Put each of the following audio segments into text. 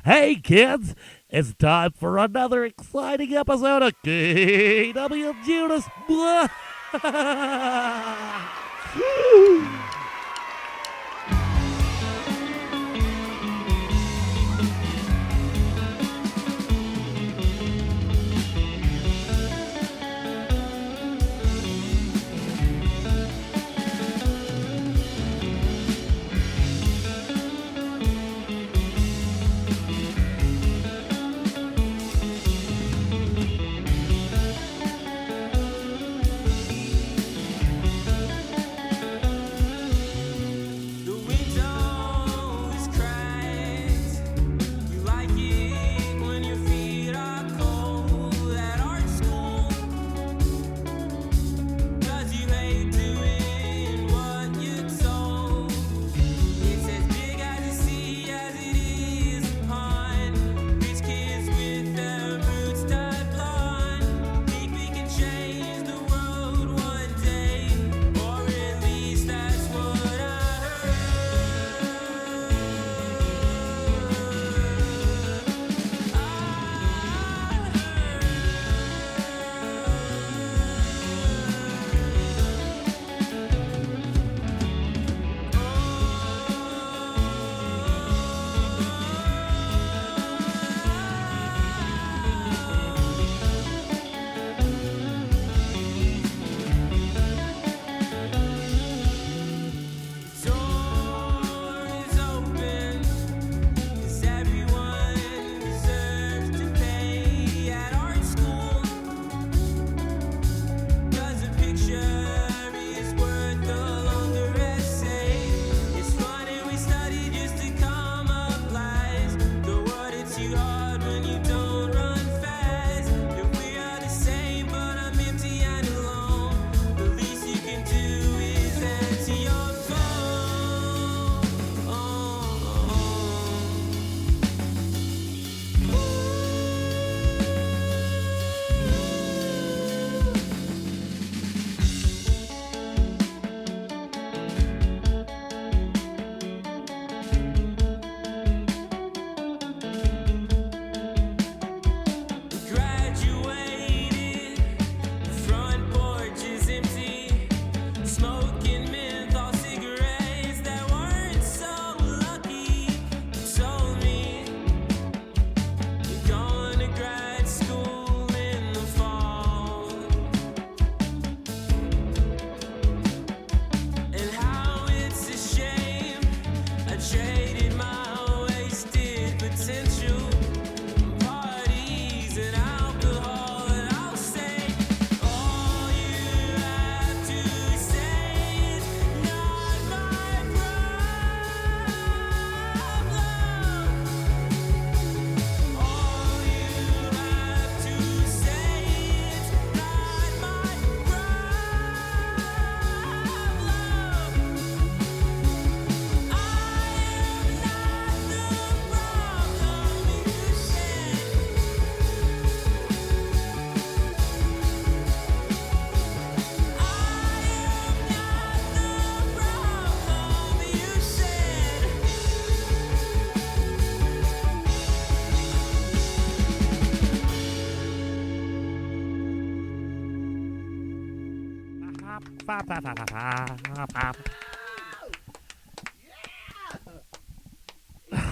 Hey, kids, it's time for another exciting episode of KWJUDAS.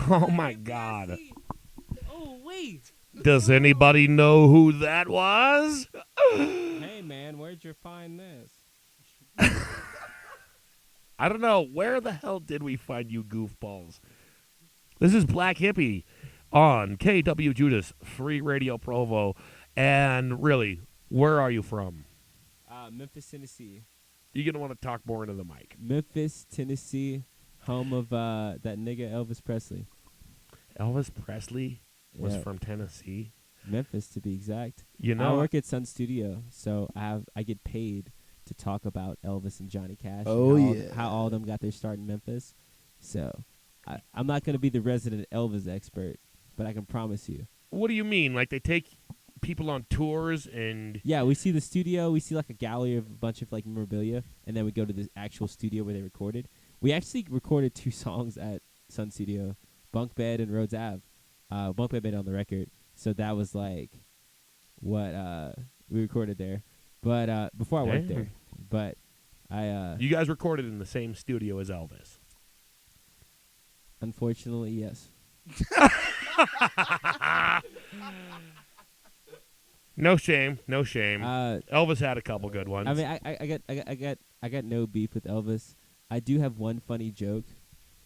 Oh my God. Oh, wait. Does anybody know who that was? Hey, man, where'd you find this? I don't know. Where the hell did we find you goofballs? This is Blvck Hippie on KWJUDAS, Free Radio Provo. And really, where are you from? Memphis, Tennessee. You're going to want to talk more into the mic. Memphis, Tennessee, home of that nigga Elvis Presley. Elvis Presley was Yeah. from Tennessee. Memphis, to be exact. You know, I work at Sun Studio, so I get paid to talk about Elvis and Johnny Cash. Oh, and yeah. how all of them got their start in Memphis. So I'm not going to be the resident Elvis expert, but I can promise you. what do you mean? Like they take people on tours and... Yeah, we see the studio. We see like a gallery of a bunch of like memorabilia, and then we go to the actual studio where they recorded. We actually recorded 2 songs at Sun Studio, Bunk Bed and Rhodes Ave. Bunk Bed made it on the record. So that was like what we recorded there. But before I worked there. But I You guys recorded in the same studio as Elvis. unfortunately, yes. No shame, no shame. Uh, Elvis had a couple good ones. I mean, I got no beef with Elvis. I do have one funny joke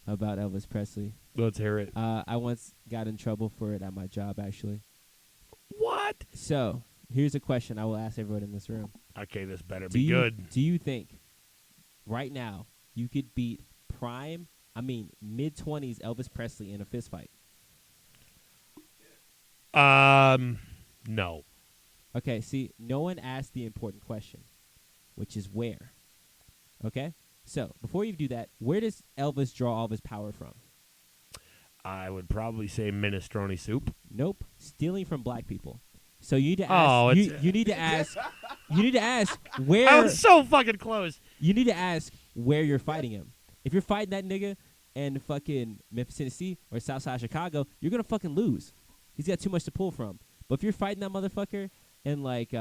about Elvis Presley. Let's hear it. I once got in trouble for it at my job, actually. What? So here's a question I will ask everyone in this room. Okay, this better be good. Do you think right now you could beat mid-20s Elvis Presley in a fist fight? No. Okay, see, no one asked the important question, which is where. Okay? So, before you do that, where does Elvis draw all of his power from? I would probably say minestrone soup. Nope. Stealing from black people. So you need to ask. Oh, you need to ask. You need to ask where. I was so fucking close. You need to ask where you're fighting him. If you're fighting that nigga in fucking Memphis, Tennessee, or Southside Chicago, you're gonna fucking lose. He's got too much to pull from. But if you're fighting that motherfucker in like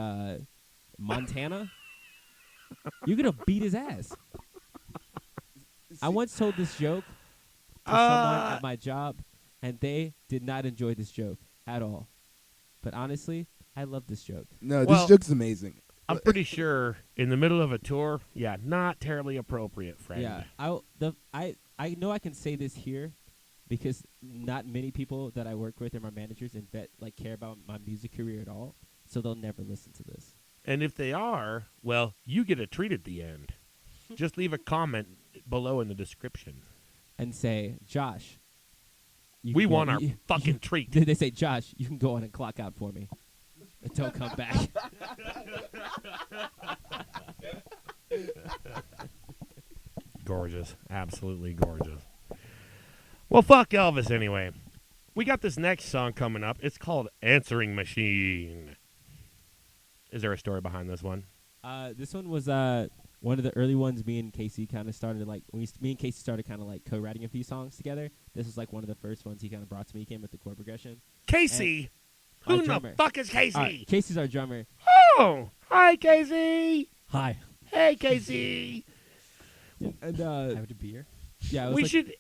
Montana, you're gonna beat his ass. I once told this joke to someone at my job, and they did not enjoy this joke at all. But honestly, I love this joke. No, Well, this joke's amazing. I'm pretty sure in the middle of a tour, not terribly appropriate, friend. Yeah, I know I can say this here because not many people that I work with or my managers care about my music career at all, so they'll never listen to this. And if they are, well, you get a treat at the end. Just leave a comment below in the description. And say, Josh, We want our fucking treat. They say, Josh, you can go on and clock out for me. And don't come back. Gorgeous. Absolutely gorgeous. Well, fuck Elvis anyway. We got this next song coming up. It's called Answering Machine. Is there a story behind this one? This one was one of the early ones. Me and Casey kind of started me and Casey started kind of like co-writing a few songs together. This was like one of the first ones he kind of brought to me. He came with the chord progression. Casey! Who the fuck is Casey? Casey's our drummer. Oh! Hi, Casey! Hi. Hey, Casey! And Have a beer. yeah, We should...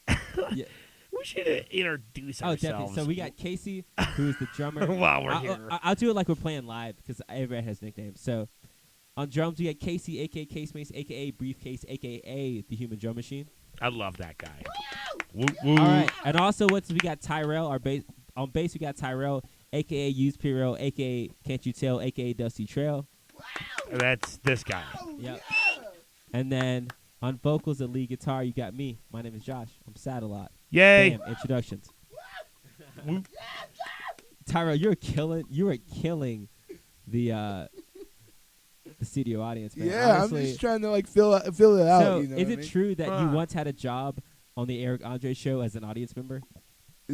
Yeah. We should introduce Oh, ourselves. definitely. So we got Casey, who is the drummer. While we're here. I'll do it like we're playing live because everybody has nicknames. So on drums, we got Casey, a.k.a. Case Mace, a.k.a. Briefcase, a.k.a. the Human Drum Machine. I love that guy. Woo, woo. All right. And also, we got Tyrell. Our bass, on bass, we got Tyrell, a.k.a. Used Pirel, a.k.a. Can't You Tell, a.k.a. Dusty Trail. That's this guy. Yep. And then on vocals and lead guitar, you got me. My name is Josh. I'm sad a lot. Yay! Bam, introductions. Tyrell, you are killing the studio audience, man. Yeah, Honestly, I'm just trying to fill it out. So, You know is what I it mean? true that you once had a job on the Eric Andre show as an audience member?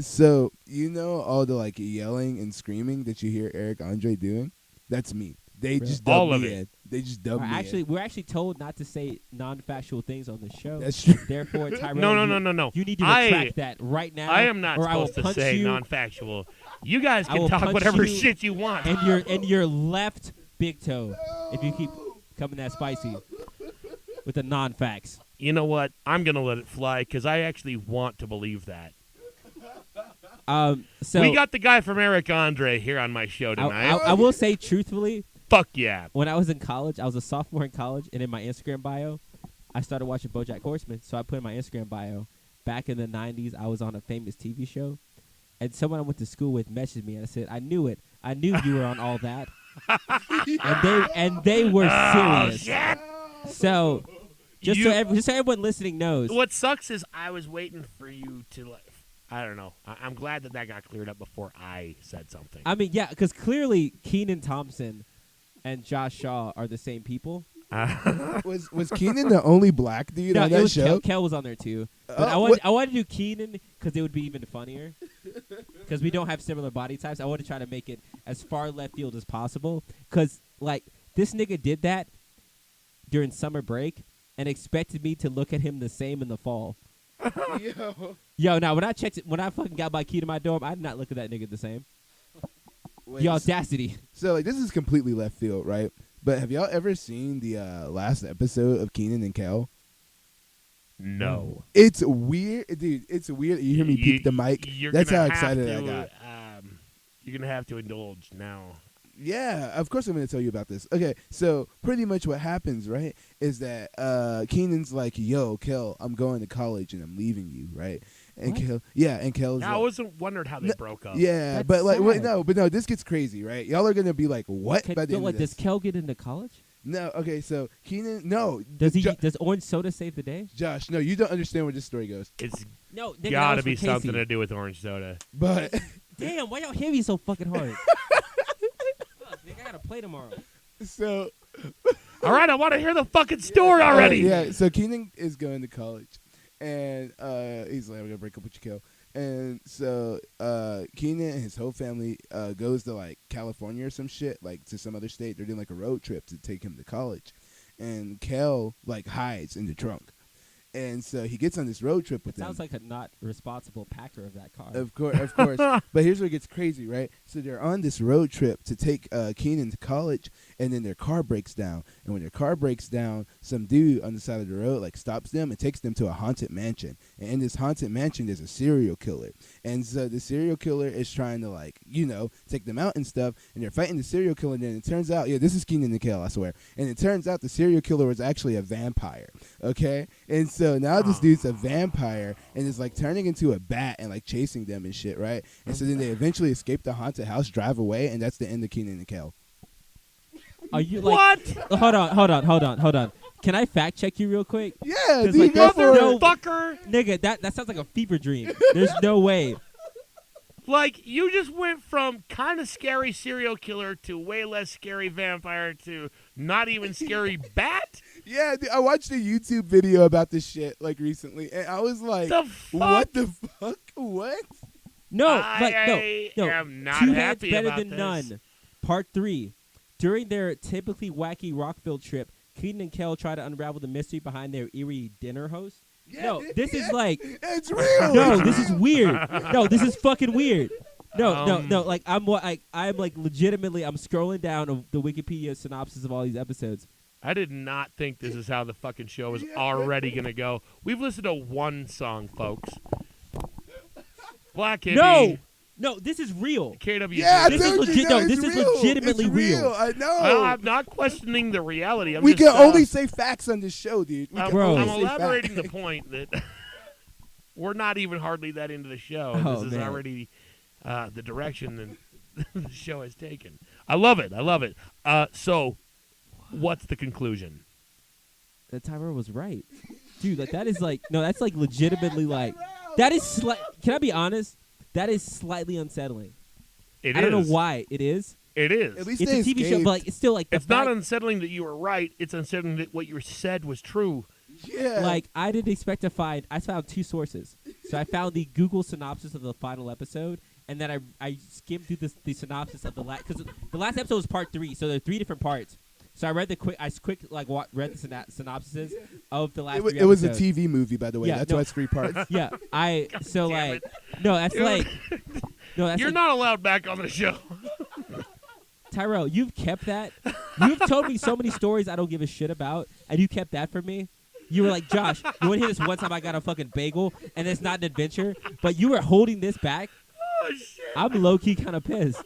So all the yelling and screaming that you hear Eric Andre doing? That's me. They Really? just All dubbed of me it. in. They just dubbed me in. We're actually told not to say non-factual things on the show. That's true. Therefore, Tyrell, No. you need to retract that right now. I am not or I will supposed to punch say you non-factual. You guys I can will talk punch whatever you shit you want. and your left big toe if you keep coming that spicy with the non-facts. You know what? I'm going to let it fly because I actually want to believe that. So we got the guy from Eric Andre here on my show tonight. I will say truthfully, Fuck yeah. when I was in college, I was a sophomore in college, and in my Instagram bio, I started watching BoJack Horseman. So I put in my Instagram bio, back in the 90s, I was on a famous TV show, and someone I went to school with messaged me, and I said, I knew it. I knew you were on all that. and they were serious. Shit. So just so everyone listening knows. What sucks is I was waiting for you to, I don't know. I'm glad that got cleared up before I said something. I mean, yeah, because clearly Keenan Thompson and Josh Shaw are the same people. Was Keenan the only black dude on that show? Kel was on there too. But I wanted to do Keenan because it would be even funnier. Because we don't have similar body types. I want to try to make it as far left field as possible. Because this nigga did that during summer break and expected me to look at him the same in the fall. Yo. Yo, now when I checked it, when I fucking got my key to my dorm, I did not look at that nigga the same. Wait, The audacity. So like this is completely left field, right? But have y'all ever seen the last episode of Kenan and Kel? No. It's weird, dude. It's weird. You hear me peek the mic? That's how excited I got. You're gonna have to indulge now. Yeah, of course I'm going to tell you about this. Okay, so pretty much what happens, right, is that Kenan's like, yo, Kel, I'm going to college and I'm leaving you, right? And What? Kel's I like, wasn't wondered how they broke up. yeah, That's but like, wait, sad. no, this gets crazy, right? Y'all are going to be like, what? By the end of Does this. Kel get into college? No, okay, so Kenan, no. Does he? Does orange soda save the day? Josh, no, you don't understand where this story goes. It's No, nigga, that gotta was be for something Casey. to do with orange soda. But Damn, why y'all hit me so fucking hard? Fuck, nigga, I gotta play tomorrow. so All right, I want to hear the fucking story already. yeah, so Kenan is going to college, and he's like, I'm gonna break up with your Kel. And so Kenan and his whole family goes to like California or some shit, like to some other state. They're doing like a road trip to take him to college, and Kel like hides in the trunk. And so he gets on this road trip with them. Sounds like a not responsible packer of that car. Of course. But here's where it gets crazy, right? So they're on this road trip to take Kenan to college, and then their car breaks down. And when their car breaks down, some dude on the side of the road like stops them and takes them to a haunted mansion. And in this haunted mansion, there's a serial killer. And so the serial killer is trying to like, take them out and stuff. And they're fighting the serial killer. And then it turns out, this is Kenan and Kel, I swear. And it turns out the serial killer was actually a vampire. Okay, and so now this dude's a vampire and is like turning into a bat and like chasing them and shit, right? And so then they eventually escape the haunted house, drive away, and that's the end of Kenan and Kel. Are you like? What? Hold on. Can I fact check you real quick? Yeah, 'Cause, dude, like, go that's for it. no- Motherfucker! Nigga, that sounds like a fever dream. There's no way. Like, you just went from kind of scary serial killer to way less scary vampire to not even scary bat? Yeah, dude, I watched a YouTube video about this shit like recently, and I was like, The fuck? "What the fuck? What?" No, I no. am not Two hands happy better about than this. none. Part 3. During their typically wacky Rockville trip, Kenan and Kel try to unravel the mystery behind their eerie dinner host. No, this is like It's real. no, this is weird. No, this is fucking weird. No. Like I'm legitimately I'm scrolling down of the Wikipedia synopsis of all these episodes. I did not think this is how the fucking show was already going to go. We've listened to one song, folks. Blvck Hippie. No, this is real. KWJUDAS. Yeah, This is dude, legit- you know, no, this it's is real. legitimately It's real. I know. Well, I'm not questioning the reality. We just, can only say facts on this show, dude. We can Bro. only I'm say elaborating facts. the point that we're not even hardly that into the show. Oh, This is man. already the direction that the show has taken. I love it. So, what's the conclusion? That Tyra was right. Dude, like that is like no, that's like legitimately like that is can I be honest? That is slightly unsettling. I don't know why it is. It is. At least It's they a TV show, escaped. but like it's still like the It's not fact- unsettling that you were right. It's unsettling that what you said was true. Yeah. like I didn't expect to find. I found 2 sources. So I found the Google synopsis of the final episode, and then I skimmed through the synopsis of the last because the last episode was part 3, so there are 3 different parts. So I read the quick read the synopsises of the last. 3 it was a episodes. TV movie, by the way. Yeah, That's no. why it's 3 parts. Yeah, so damn like no, that's Dude. like no, that's You're like, not allowed back on the show. Tyrell, you've kept that. You've told me so many stories I don't give a shit about, and you kept that from me. You were like, Josh, you want to hear this one time I got a fucking bagel, and it's not an adventure, but you were holding this back? Oh, shit. I'm low-key kind of pissed.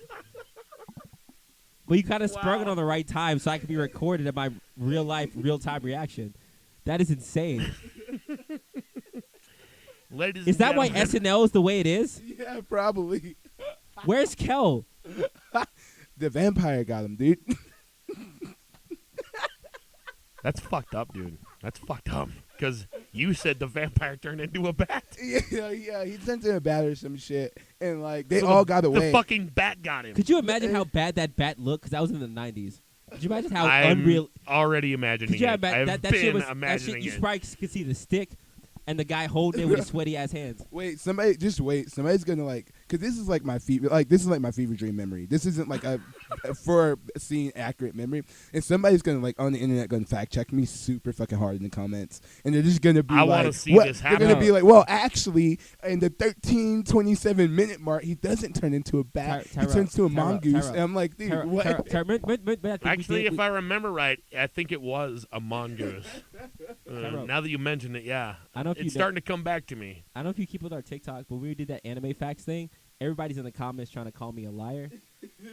But you kind of sprung it Wow. on the right time so I could be recorded in my real-life, real-time reaction. That is insane. Ladies Is that and why gentlemen, SNL is the way it is? Yeah, probably. Where's Kel? The vampire got him, dude. That's fucked up, dude. That's fucked up. Because you said the vampire turned into a bat. yeah, he sent in a bat or some shit, and like they So all the- got away. The fucking bat got him. Could you imagine how bad that bat looked? Because that was in the 90s. Could you imagine how I'm unreal... already imagining Could you it. imagine I've that been shit was that imagining shit? You it. probably could see the stick and the guy holding it with his sweaty ass hands. Wait, somebody's gonna like because this is like my fever. Like this is like my fever dream memory. This isn't like a for seeing accurate memory. And somebody's gonna like on the internet gonna fact check me super fucking hard in the comments, and they're just gonna be I like, wanna see what? this They're happen. gonna be like, well, actually, in the 13:27 minute mark, he doesn't turn into a bat. He turns to a mongoose. And I'm like, dude, what? Actually, if I remember right, I think it was a mongoose. Now that you mention it, yeah, I don't know if it's starting to come back to me. I don't know if you keep with our TikTok, but when we did that anime facts thing, everybody's in the comments trying to call me a liar,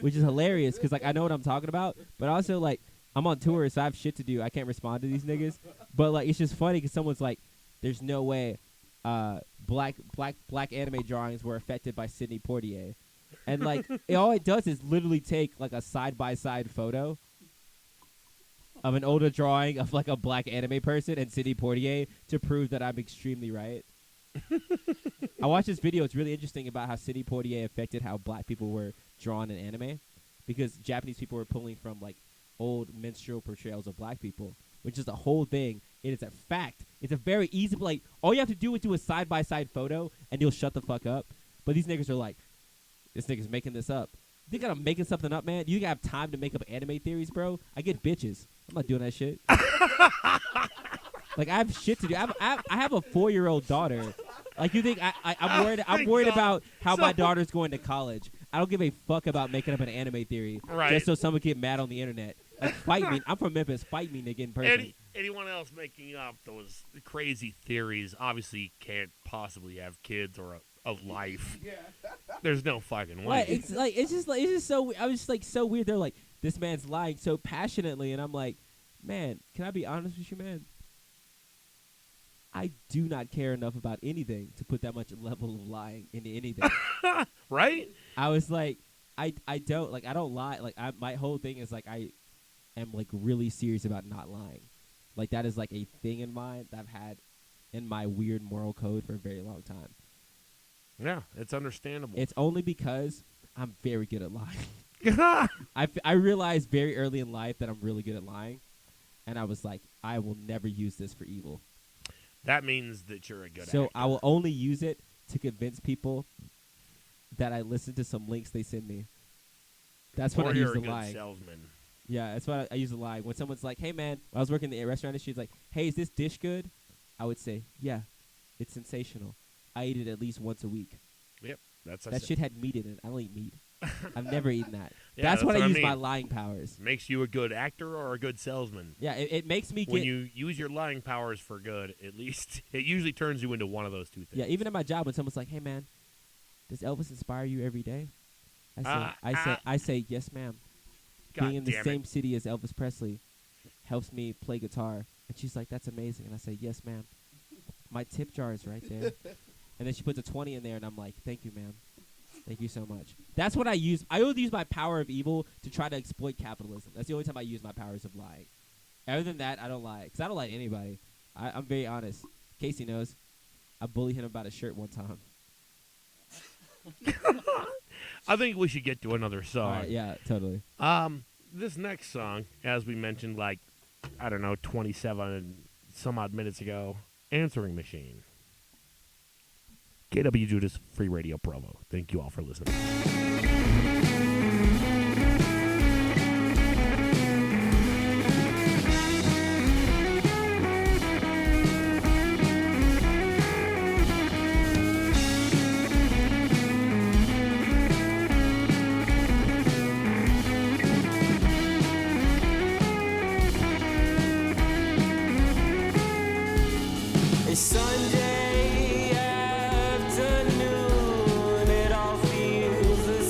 which is hilarious because like I know what I'm talking about, but also like I'm on tour, so I have shit to do. I can't respond to these niggas, but like it's just funny because someone's like, "There's no way black anime drawings were affected by Sidney Poitier," and like all it does is literally take like a side-by-side photo of an older drawing of like a black anime person and Sidney Poitier to prove that I'm extremely right. I watched this video. It's really interesting about how Sidney Poitier affected how black people were drawn in anime, because Japanese people were pulling from like old minstrel portrayals of black people, which is the whole thing. It is a fact. It's a very easy, like, all you have to do is do a side-by-side photo and you'll shut the fuck up. But these niggas are like, this nigga's making this up. You think I'm making something up, man? You have time to make up anime theories, bro? I get bitches. I'm not doing that shit. Like, I have shit to do. I have a 4-year-old daughter. Like, you think I'm worried? I'm worried about how my daughter's going to college. I don't give a fuck about making up an anime theory just so someone can get mad on the internet. Like, fight me. I'm from Memphis. Fight me, nigga, in person. Anyone else making up those crazy theories obviously can't possibly have kids or a life. Yeah. There's no fucking way. Like, it's just so. I was just like so weird. They're like, this man's lying so passionately, and I'm like, man, can I be honest with you, man? I do not care enough about anything to put that much level of lying into anything. Right? I was like, I don't lie. Like, my whole thing is like, I am like really serious about not lying. Like, that is like a thing in mind that I've had in my weird moral code for a very long time. Yeah, it's understandable. It's only because I'm very good at lying. I realized very early in life that I'm really good at lying, and I was like, I will never use this for evil. That means that you're a good actor. So I will only use it to convince people that I listen to some links they send me. That's when I use the lying. Or you're a good salesman. Yeah, that's why I use the lying. When someone's like, hey, man, when I was working in the restaurant industry, it's like, hey, is this dish good? I would say, yeah, it's sensational. I eat it at least once a week. Yep. That shit had meat in it. I don't eat meat. I've never eaten that. Yeah, that's when I use mean. my lying powers. Makes you a good actor or a good salesman. Yeah, it makes me when you use your lying powers for good, at least it usually turns you into one of those two things. Yeah, even at my job, when someone's like, hey, man, does Elvis inspire you every day? I say, yes, ma'am. God Being in the damn same city as Elvis Presley helps me play guitar. And she's like, that's amazing. And I say, yes, ma'am. My tip jar is right there. And then she puts a 20 in there, and I'm like, thank you, ma'am. Thank you so much. That's what I use. I only use my power of evil to try to exploit capitalism. That's the only time I use my powers of lying. Other than that, I don't lie. Because I don't lie to anybody. I'm very honest. Casey knows. I bullied him about a shirt one time. I think we should get to another song. All right, yeah, totally. This next song, as we mentioned, like, I don't know, 27 some odd minutes ago, Answering Machine. KWJUDAS Free Radio Provo. Thank you all for listening. It's Sunday afternoon, it all feels the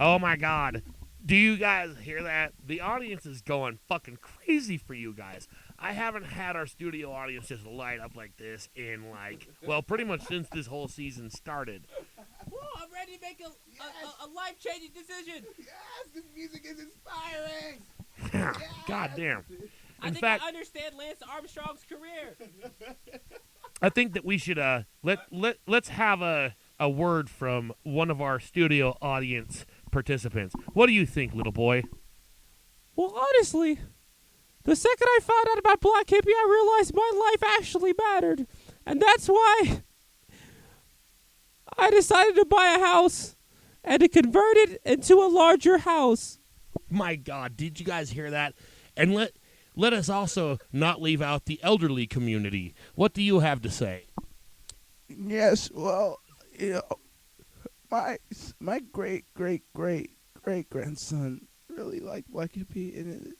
Oh my God. Do you guys hear that? The audience is going fucking crazy for you guys. I haven't had our studio audience just light up like this in pretty much since this whole season started. Woo, I'm ready to make a life-changing decision. Yes, this music is inspiring. God damn. I In think fact, I understand Lance Armstrong's career. I think that we should let's have a word from one of our studio audience participants. What do you think, little boy? Well, honestly, the second I found out about Blvck Hippie, I realized my life actually mattered. And that's why I decided to buy a house and to convert it into a larger house. My God, did you guys hear that? And let us also not leave out the elderly community. What do you have to say? Yes, well, my great grandson really liked Blvck Hippie, and it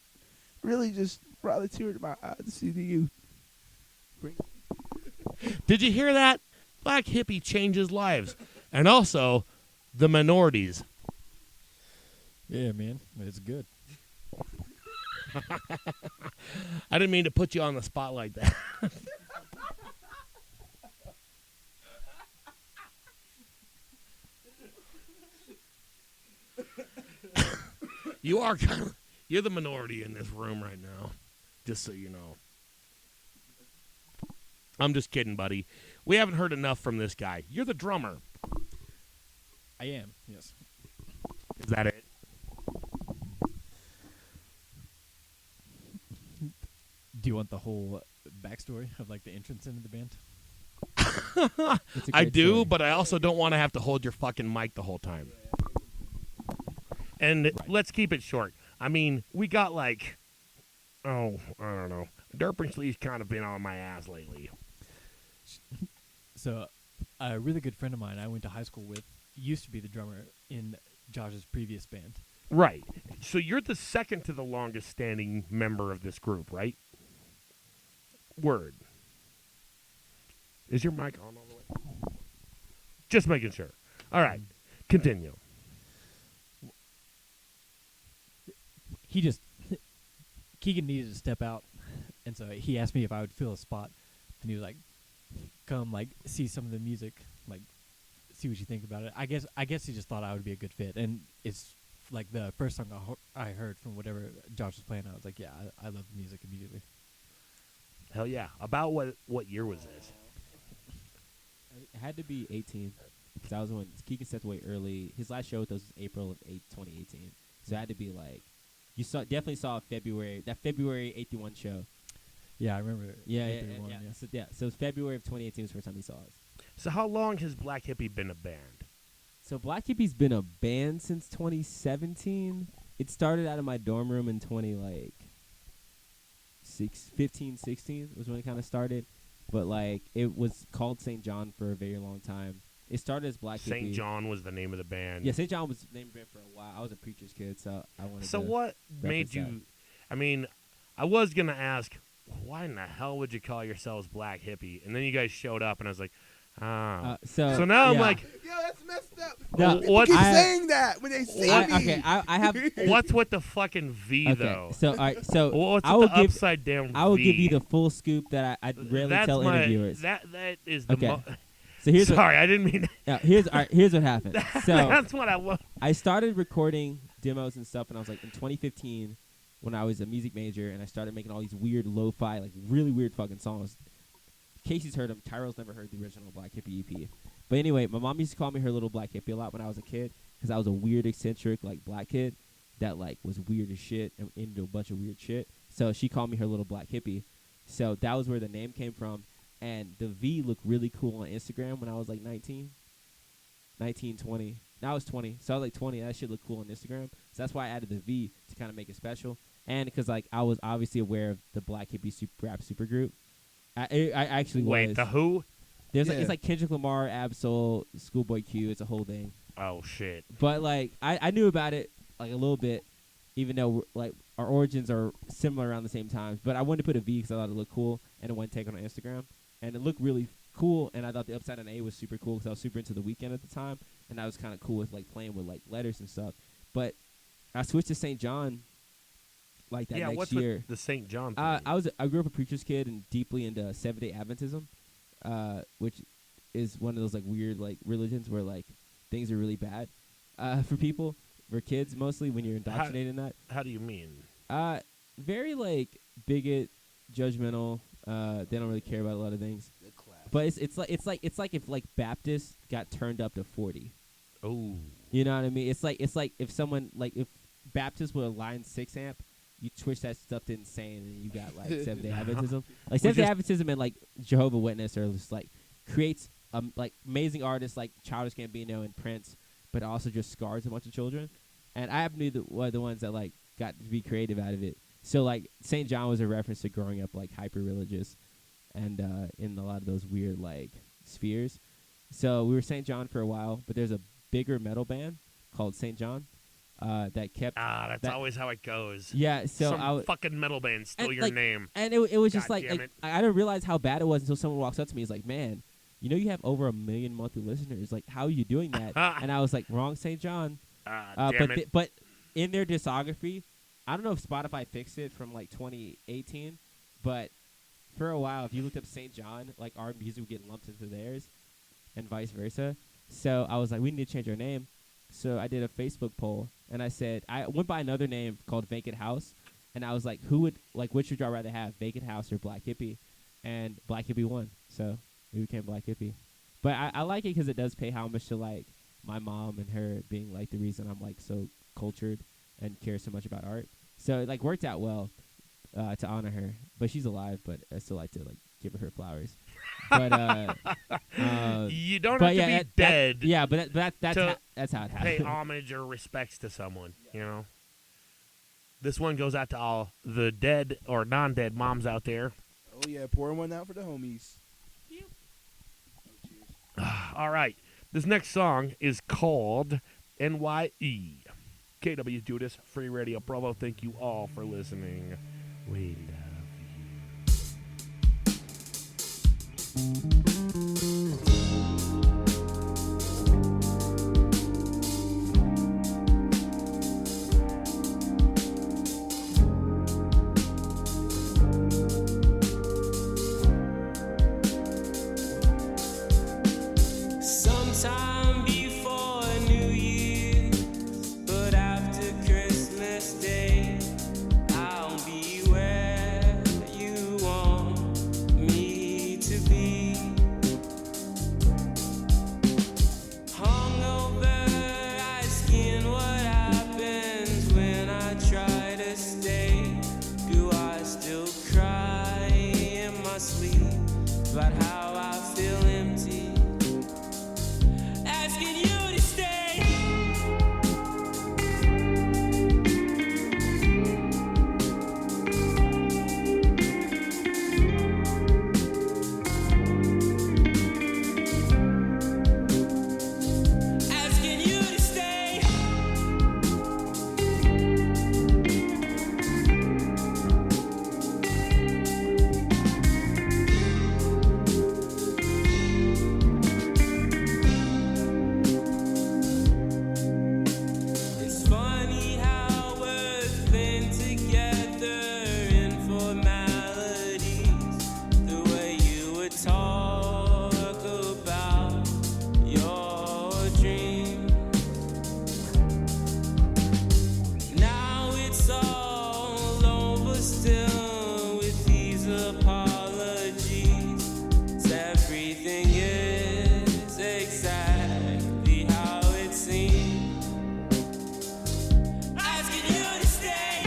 really just brought a tear to my eye to see the youth. Did you hear that? Blvck Hippie changes lives. And also, the minorities. Yeah, man. It's good. I didn't mean to put you on the spot like that. You're the minority in this room right now, just so you know. I'm just kidding, buddy. We haven't heard enough from this guy. You're the drummer. I am, yes. Is that it? Do you want the whole backstory of the entrance into the band? I do, but I also don't want to have to hold your fucking mic the whole time. And let's keep it short. I mean, we got I don't know. Durpenshlee's kind of been on my ass lately. So, a really good friend of mine I went to high school with used to be the drummer in Josh's previous band. Right. So you're the second to the longest standing member of this group, right? Word. Is your mic on all the way? Just making sure. All right. Continue. Keegan needed to step out, and so he asked me if I would fill a spot, and he was like, come, see some of the music, see what you think about it. I guess he just thought I would be a good fit, and it's, the first song I heard from whatever Josh was playing, I was like, yeah, I love the music immediately. Hell yeah. About what year was this? It had to be 18. Because I was when Keegan stepped away early. His last show with us was April of 2018. So it had to be you definitely saw that February 81 show. Yeah, I remember. Yeah. So it was February of 2018 was the first time he saw us. So how long has Blvck Hippie been a band? So Blvck Hippie's been a band since 2017. It started out of my dorm room in 15, 16 was when it kind of started. But it was called St. John for a very long time. It started as Blvck Hippie. St. John was the name of the band. Yeah, St. John was the name of the band for a while. I was a preacher's kid, so I wanted to. So what made you? I mean, I was gonna ask, why in the hell would you call yourselves Blvck Hippie? And then you guys showed up, and I was like, so now I'm like, yo, that's messed up. No, People keep saying that when they see me. Okay, I have. What's with the fucking V though? So all right, so what's I with will the upside down V? I will give you the full scoop that I rarely tell interviewers. That is the. Okay. So here's sorry, I didn't mean. Here's what happened. So that's what I want. I started recording demos and stuff, and I was in 2015 when I was a music major, and I started making all these weird lo-fi, really weird fucking songs. Casey's heard them. Tyrell's never heard the original Blvck Hippie EP. But anyway, my mom used to call me her little Blvck Hippie a lot when I was a kid because I was a weird, eccentric, black kid that, was weird as shit and into a bunch of weird shit. So she called me her little Blvck Hippie. So that was where the name came from. And the V looked really cool on Instagram when I was 19, 20. Now I was 20. So I was 20. That shit looked cool on Instagram. So that's why I added the V to kind of make it special. And because I was obviously aware of the Blvck Hippie rap supergroup. I actually was. Wait, the who? There's it's Kendrick Lamar, Absol, Schoolboy Q. It's a whole thing. Oh shit! But I knew about it a little bit, even though our origins are similar around the same times. But I wanted to put a V because I thought it looked cool, and it went taken on Instagram, and it looked really cool. And I thought the upside down A was super cool because I was super into The Weeknd at the time, and I was kind of cool with playing with letters and stuff. But I switched to St. John like that yeah, next what's year. with the St. John thing? I grew up a preacher's kid and deeply into Seventh-day Adventism, which is one of those like weird like religions where like things are really bad for people, for kids mostly when you're indoctrinated in that. How do you mean? Very like bigot, judgmental. They don't really care about a lot of things. But it's like if like Baptists got turned up to 40. Oh. You know what I mean? It's like if someone like if Baptists were a line 6 amp, you twitch that stuff to insane and you got like Seventh-day Adventism. Like Seventh-day Adventism and like Jehovah Witness are just like creates like amazing artists like Childish Gambino and Prince, but also just scars a bunch of children. And I happen to be one of the ones that like got to be creative out of it. So like St. John was a reference to growing up like hyper religious and in a lot of those weird like spheres. So we were St. John for a while, but there's a bigger metal band called St. John that kept that's always how it goes. Yeah, so some fucking metal band stole your like, name. And it was just God like I didn't realize how bad it was until someone walks up to me. He's like, "Man, you know you have over 1 million monthly listeners. Like, how are you doing that?" And I was like, "Wrong, St. John." But in their discography, I don't know if Spotify fixed it from like 2018, but for a while, if you looked up St. John, like our music would get lumped into theirs, and vice versa. So I was like, we need to change our name. So I did a Facebook poll, and I said I went by another name called Vacant House, and I was like, which would y'all rather have, Vacant House or Blvck Hippie? And Blvck Hippie won, so we became Blvck Hippie. But I like it because it does pay homage to like my mom and her being like the reason I'm like so cultured and care so much about art. So it like worked out well to honor her. But she's alive, but I still like to like give her flowers. But you don't have to be dead. But that's how it happened. Pay homage or respects to someone. You know. This one goes out to all the dead or non-dead moms out there. Oh yeah, pouring one out for the homies. All right. This next song is called NYE. KWJUDAS, Free Radio Provo. Thank you all for listening. We love you. Sometime before New Year's, but after Christmas Day, I'll be where you want me to be. Hungover, asking what happens when I try to stay. Do I still cry in my sleep about how I feel empty? Asking you to stay. Asking you to stay. It's funny how we've been together in formalities. The way you would talk about your dreams. Now it's all over still with these apologies. Everything is exactly how it seems. Asking you to stay.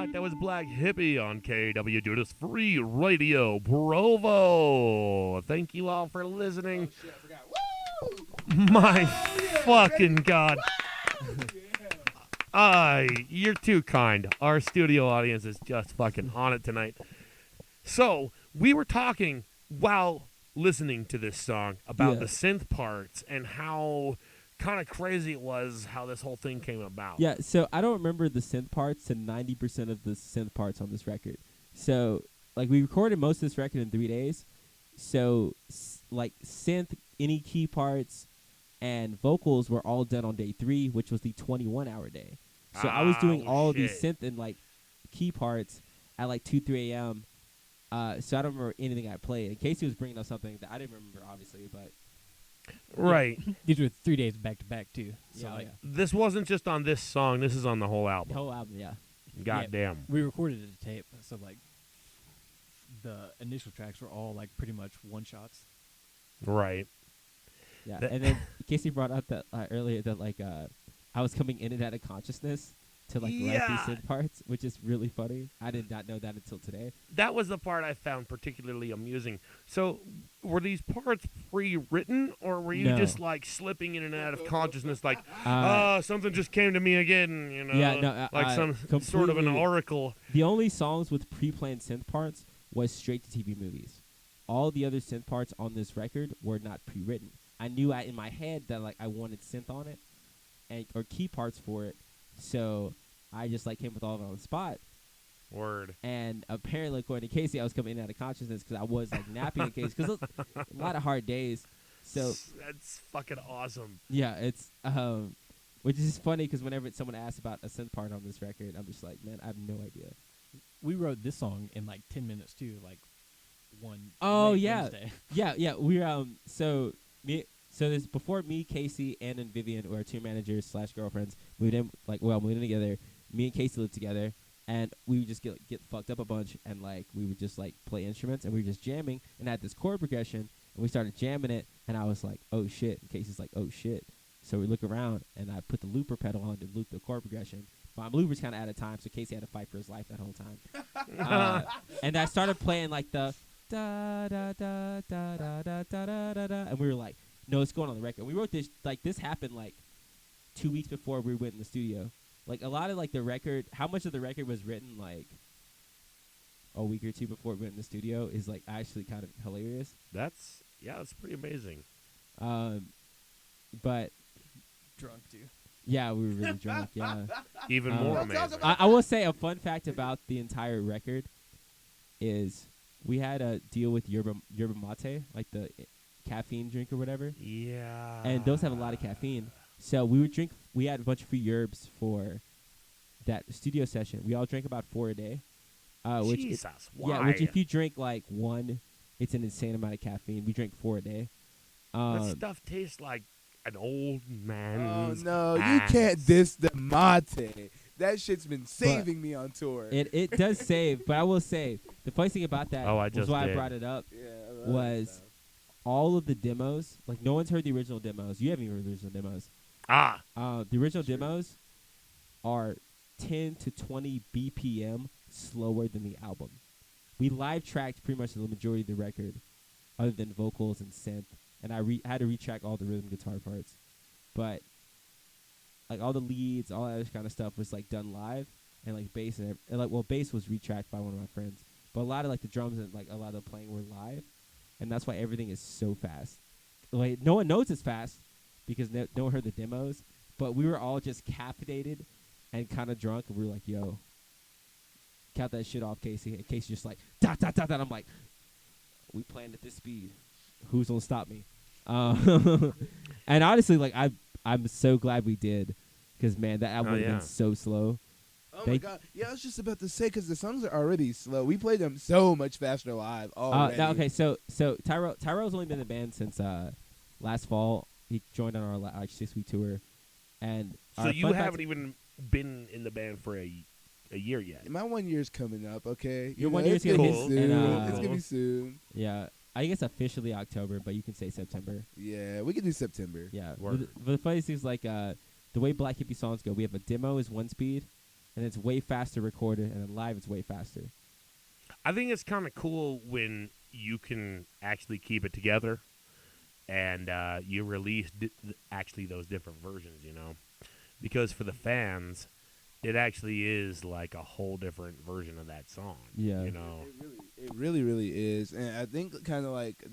right, that was Blvck Hippie on KWJUDAS Free Radio Provo. Thank you all for listening. Oh, shit, I forgot. Woo! My yeah, fucking baby. God. You're too kind. Our studio audience is just fucking on it tonight. So, we were talking while listening to this song about the synth parts and how kind of crazy it was how this whole thing came about. Yeah, so I don't remember the synth parts to 90% of the synth parts on this record. So, like, we recorded most of this record in 3 days. So, like, synth, any key parts, and vocals were all done on day 3, which was the 21-hour day. So I was doing all these synth and, like, key parts at, like, 2, 3 a.m., so I don't remember anything I played. And Casey was bringing up something that I didn't remember, obviously, but... Right. These were 3 days back to back too. So Yeah, like, yeah. This wasn't just on this song. This is on the whole The album. whole album, yeah. Goddamn. we recorded a tape, so like the initial tracks were all like pretty much one shots. Right. Yeah, That- and then Casey brought up that earlier that like I was coming in and out of consciousness to like write Yeah. these synth parts, which is really funny. I did not know that until today. That was the part I found particularly amusing. So, were these parts pre-written, or were you No. just like slipping in and out of consciousness, like, something just came to me again, you know? Yeah, no, like some sort of an completely- oracle. The only songs with pre-planned synth parts was straight to TV movies. All the other synth parts on this record were not pre-written. I knew in my head that like I wanted synth on it, or key parts for it, so I just like came with all of it on the spot. Word. And apparently, according to Casey, I was coming in and out of consciousness because I was like napping in Casey because a lot of hard days. So That's fucking awesome. yeah, it's which is funny because whenever someone asks about a synth part on this record, I'm just like, man, I have no idea. We wrote this song in like 10 minutes too, like one. Oh, late yeah. Wednesday. Yeah. We're so this before me, Casey, Ann, and Vivian, who are two managers / girlfriends, moved in together. Me and Casey lived together, and we would just get fucked up a bunch, and like we would just like play instruments, and we were just jamming, and had this chord progression, and we started jamming it, and I was like, oh shit, and Casey's like, oh shit. So we look around, and I put the looper pedal on to loop the chord progression. My looper's kind of out of time, so Casey had to fight for his life that whole time. And I started playing like the da da da da da da da da da da, and we were like, no, it's going on the record. We wrote this like this happened like 2 weeks before we went in the studio. Like a lot of like the record, how much of the record was written like a week or two before we went in the studio is like actually kind of hilarious. That's pretty amazing. But Drunk too. yeah, we were really drunk. Yeah. Even more amazing. I will say a fun fact about the entire record is we had a deal with yerba mate, like the caffeine drink or whatever, Yeah. and those have a lot of caffeine. So we had a bunch of free yerbs for that studio session. We all drank about 4 a day. Which Jesus, why? yeah, which if you drink like one, it's an insane amount of caffeine. We drank 4 a day. That stuff tastes like an old Oh man's no, you ass. can't diss the mate. That shit's been saving me on tour. It does save, but I will say the funny thing about that Oh, I was just why did. I brought it up. Yeah, I love Was that stuff. all of the demos, like no one's heard the original demos. You haven't even heard the original demos. Ah, The original demos are 10 to 20 BPM slower than the album. We live tracked pretty much the majority of the record, other than vocals and synth, and I had to retrack all the rhythm guitar parts. But like all the leads, all that other kind of stuff was like done live, and like bass and bass was retracked by one of my friends. But a lot of like the drums and like a lot of the playing were live, and that's why everything is so fast. Like no one knows it's fast because no one heard the demos, but we were all just caffeinated and kind of drunk, and we were like, "Yo, count that shit off, Casey." And Casey's just like, "Dot dot dot dot." I'm like, "We playing at this speed. Who's gonna stop me?" And honestly, like I'm so glad we did, because man, that album would have yeah. been so slow. Oh my god! Yeah, I was just about to say because the songs are already slow. We played them so much faster live already. Okay, so Tyro's only been in the band since last fall. He joined on our 6-week tour, and so our you fun fact- haven't even been in the band for a year yet. My 1 year's coming up. Okay, Your You 1 know, year's it's gonna be be- soon. and, It's gonna be soon. Yeah, I guess officially October, but you can say September. Yeah, we can do September. Yeah, Word. but the funny thing is like the way Blvck Hippie songs go, we have a demo is 1 speed, and it's way faster recorded, and then live it's way faster. I think it's kind of cool when you can actually keep it together, and you release actually those different versions. You know, because for the fans, it actually is like a whole different version of that song. Yeah. You know. It really is, and I think kind of like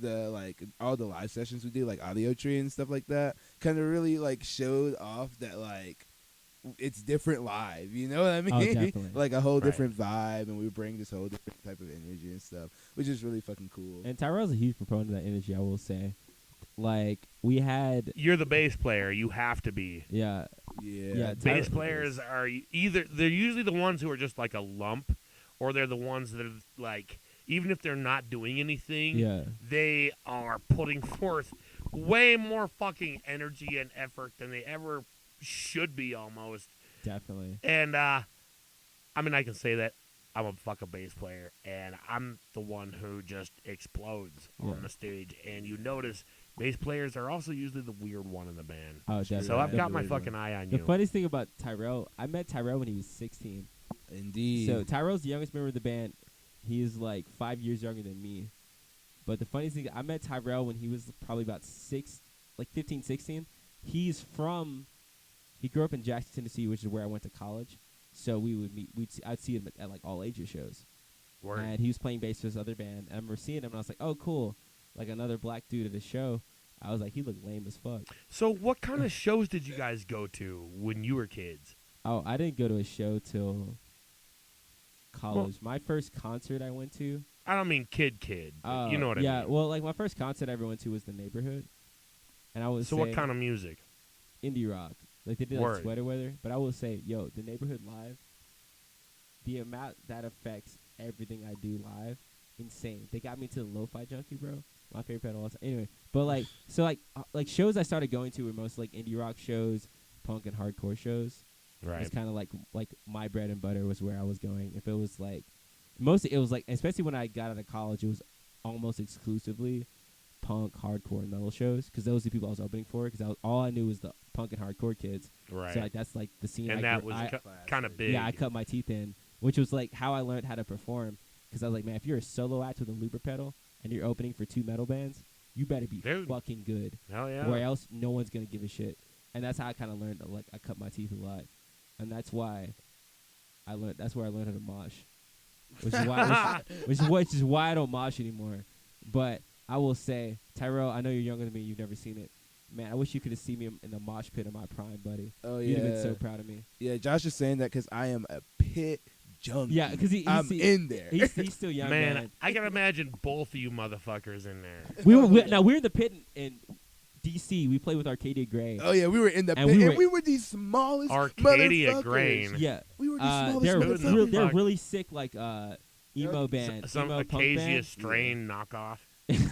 all the live sessions we do, like Audio Tree and stuff like that, kind of really like showed off that like it's different live. You know what I mean? Oh, definitely. Like a whole Right. different vibe, and we bring this whole different type of energy and stuff, which is really fucking cool. And Tyrell's a huge proponent of that energy, I will say. Like, we had... You're the bass player. You have to be. Yeah. Yeah, Bass Tyler- players are either they're usually the ones who are just like a lump, or they're the ones that are like, even if they're not doing anything, Yeah. they are putting forth way more fucking energy and effort than they ever should be, almost. Definitely. And I mean, I can say that I'm a fucking bass player, and I'm the one who just explodes Yeah. on the stage. And you notice bass players are also usually the weird one in the band. Oh, definitely. So I've got definitely my weird fucking eye on The you. funniest thing about Tyrell, I met Tyrell when he was 16. Indeed. So Tyrell's the youngest member of the band. He is like 5 years younger than me. But the funniest thing, I met Tyrell when he was probably about 15, 16. He grew up in Jackson, Tennessee, which is where I went to college. So we would meet. I'd see him at like all ages shows. Word. And he was playing bass for his other band. And I remember seeing him, and I was like, "Oh, cool!" Like another black dude at a show. I was like, he looked lame as fuck. So what kind of shows did you guys go to when you were kids? Oh, I didn't go to a show till college. My first concert I went to. I don't mean kid, but you know what I yeah, mean. well, like my first concert I ever went to was the Neighborhood, and I was So what kind of music? indie rock. Like they did Word. like Sweater Weather, but I will say, yo, the Neighborhood live, the amount that affects everything I do live, insane. They got me to the Lo-Fi Junkie, bro. My favorite band of all time. Anyway, but like like shows I started going to were mostly like indie rock shows, punk and hardcore shows. Right. It's kind of like my bread and butter was where I was going. If it was like mostly, it was like, especially when I got out of college, it was almost exclusively punk, hardcore, and metal shows, because those are the people I was opening for. Because all I knew was the punk and hardcore kids. Right. So like that's like the scene. And that was kind of big. yeah, I cut my teeth in, which was like how I learned how to perform. Because I was like, man, if you're a solo act with a looper pedal and you're opening for 2 metal bands, you better be Dude. fucking good, Hell yeah. or else no one's gonna give a shit. And that's how I kind of learned. Like I cut my teeth a lot, and that's why I learned. That's where I learned how to mosh, which is why which is why I don't mosh anymore. But I will say, Tyrell, I know you're younger than me. You've never seen it. Man, I wish you could have seen me in the mosh pit of my prime, buddy. Oh You'd have yeah. been so proud of me. Yeah, Josh is saying that because I am a pit junkie. Yeah, because I'm in there. He's still young, Man, I can imagine both of you motherfuckers in there. We were in the pit in DC. We played with Arcadia Gray. Oh yeah, we were in the And pit, we and were- we were the smallest Arcadia motherfuckers. Grain. Yeah, We were the smallest they're Who the motherfuckers. they're fuck? really sick, like emo band, Some emo punk Acacia band. Strain knockoff.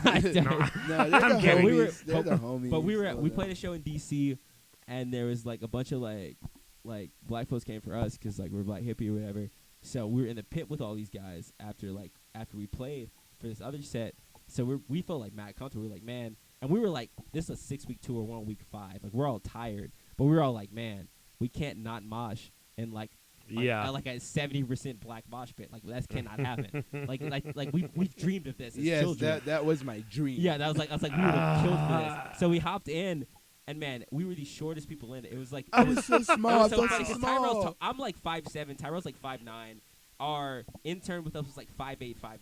I don't- No. No, they're I'm the kidding. homies. We were- They're the homies. But we All played that. a show in DC, and there was like a bunch of like black folks came for us because like we're Blvck Hippie or whatever. So we were in the pit with all these guys after we played for this other set. So we felt like mad comfortable. We were like, man, and we were like, this is a 6-week tour. We're on week 5. Like we're all tired, but we were all like, man, we can't not mosh and like Yeah. like a 70% black mosh pit. Like that cannot happen. like we've dreamed of this as Yes, children. that was my dream. Yeah, I was like, we would have killed for this. So we hopped in, and man, we were the shortest people in it. It was like I was so it small. was I so felt funny so 'cause Tyrell's small. I'm like 5'7", Tyrell's like 5'9". Our intern with us was like 5'8", 5'9",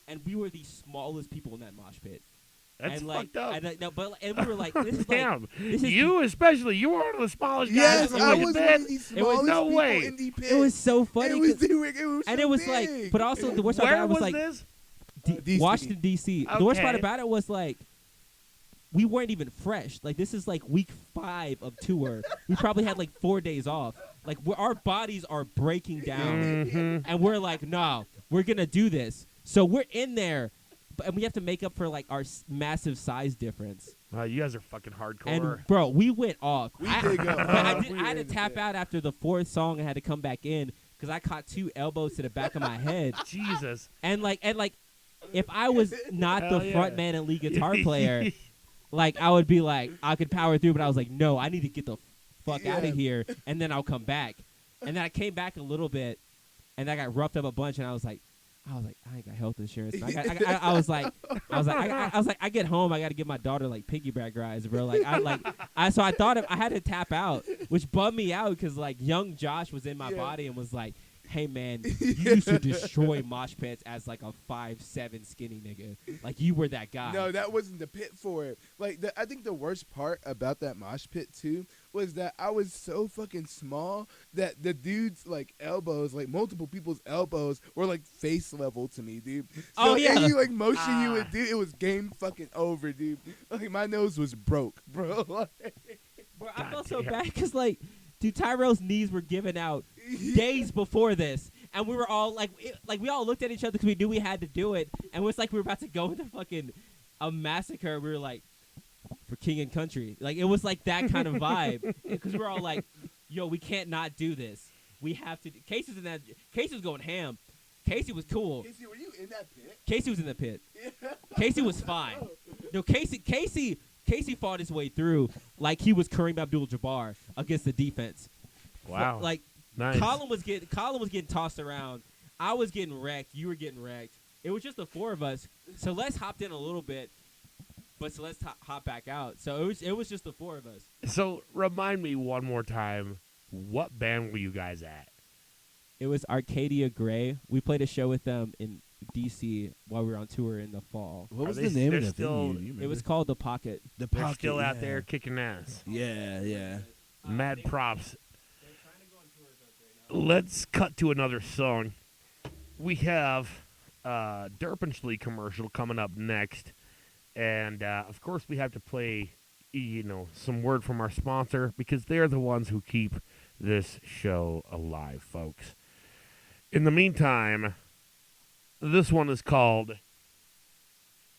and we were the smallest people in that mosh pit. That's and like, fucked up. And we were like, this is like, Damn. this is You especially, you were one of the smallest Yes, guys I in the was one bed. of the It was smallest no people way. in the pit. it was so funny. It was 'cause- doing. It was and so it was big. like, but also the worst part Where about it was was like this? DC. Washington D.C. The worst part Okay. about it was like we weren't even fresh. Like this is like week 5 of tour. We probably had like 4 days off. Like our bodies are breaking down, Mhm. and we're like, no, we're gonna do this. So we're in there, and we have to make up for like our massive size difference. You guys are fucking hardcore. And bro, we went off. We I, did go but I, off. did, We I had to really tap did. out after the 4th song. I had to come back in because I caught 2 elbows to the back of my head. Jesus. And like, if I was not the Hell yeah. front man and lead guitar player, like I would be like, I could power through. But I was like, no, I need to get the fuck out Yeah. of here, and then I'll come back. And then I came back a little bit, and I got roughed up a bunch, and I was like, I ain't got health insurance. And I was like, I get home, I got to give my daughter like piggyback rides, bro. So I thought I had to tap out, which bummed me out because like young Josh was in my body and was like, hey man, you used to destroy mosh pits as like a 5'7" skinny nigga. Like you were that guy. No, that wasn't the pit for it. Like I think the worst part about that mosh pit too was that I was so fucking small that the dude's like elbows, like multiple people's elbows, were like face level to me, dude. So any like motion you would do, it was game fucking over, dude. Like my nose was broke, bro. Bro, I felt so bad because like, dude, Tyrell's knees were giving out days before this, and we were all like, we all looked at each other because we knew we had to do it, and it was like we were about to go into fucking a massacre. We were like, for king and country, like it was like that kind of vibe because we were all like, yo, we can't not do this. We have to. Casey was going ham. Casey was cool. Casey, were you in that pit? Casey was in the pit. Casey was fine. No, Casey fought his way through like he was Kareem Abdul-Jabbar against the defense. Wow. Like nice. Colin was getting tossed around. I was getting wrecked. You were getting wrecked. It was just the four of us. So Les hopped in a little bit, but so let's hop back out. So it was just the four of us. So remind me one more time, what band were you guys at? It was Arcadia Gray. We played a show with them in D.C. while we were on tour in the fall. What was Are the name of they're the still- venue? It was called The Pocket. The They're Pocket. still out there kicking ass. Yeah. Mad props. Let's cut to another song. We have Durpenshlee Commercial coming up next. And, of course, we have to play, some word from our sponsor because they're the ones who keep this show alive, folks. In the meantime, this one is called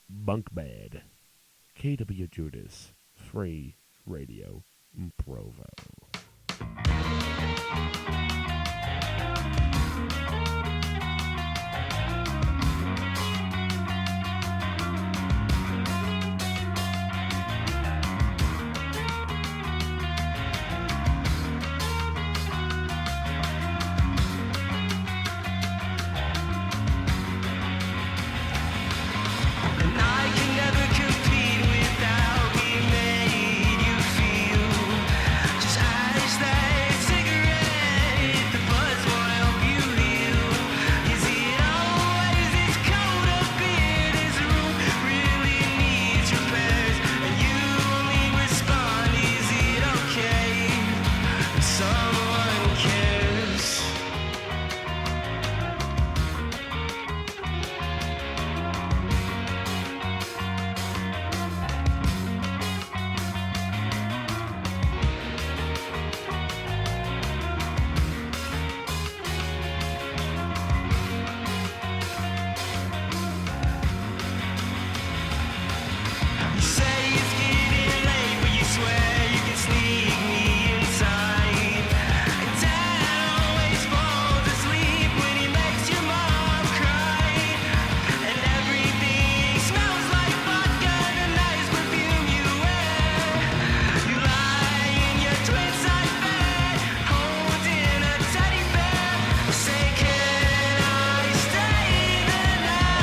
Bunk Bed. KWJUDAS, free radio in Provo. And I can never compete without being made you feel just as that cigarette. The buzz won't help you heal. Is it always this cold up in this room? Really needs repairs, and you only respond. Is it okay? Someone cares. You say it's getting late, but you swear you can sneak me inside. And Dad always falls asleep when he makes your mom cry. And everything smells like vodka, the nice perfume you wear. You lie in your twin size bed, holding a teddy bear. Say, can I stay the night?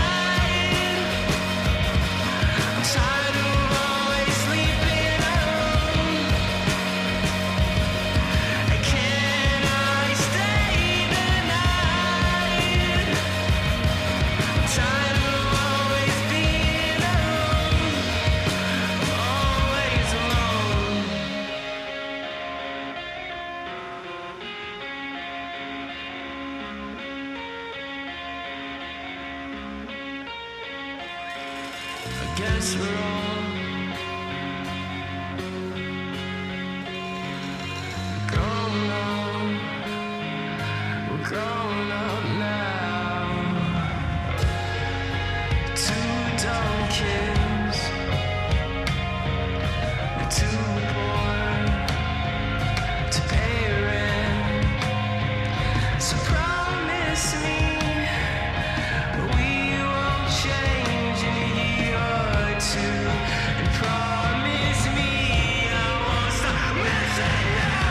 I'm tired of always sleeping alone. And can I stay the night? I'm tired of always being alone, always alone. I guess we're all grown up. We're grown up now. Two dumb kids. We're too poor to pay rent. So promise me we won't change in a year or two. And promise me I won't stop missing you.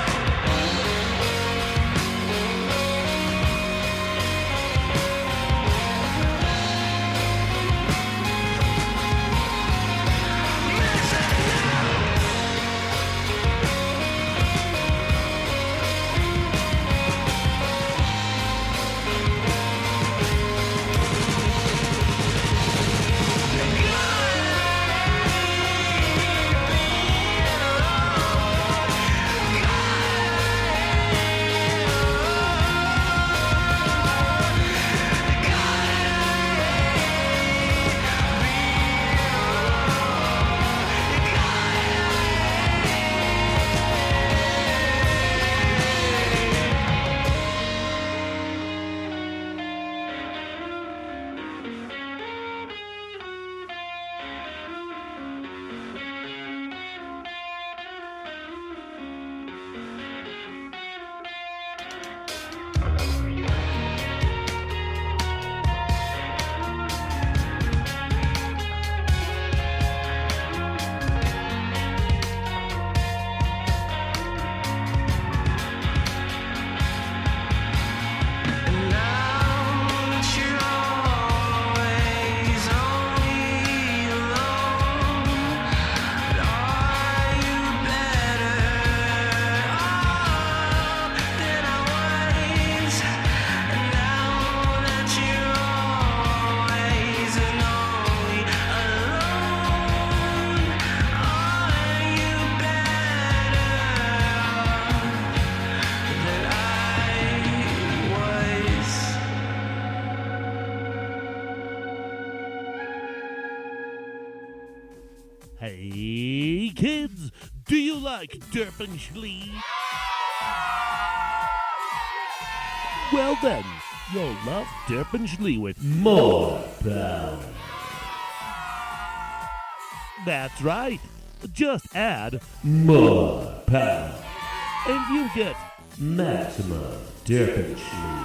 Kids, do you like Durpenshlee? Well then, you'll love Durpenshlee with more power. That's right. Just add more power, and you get maximum Durpenshlee.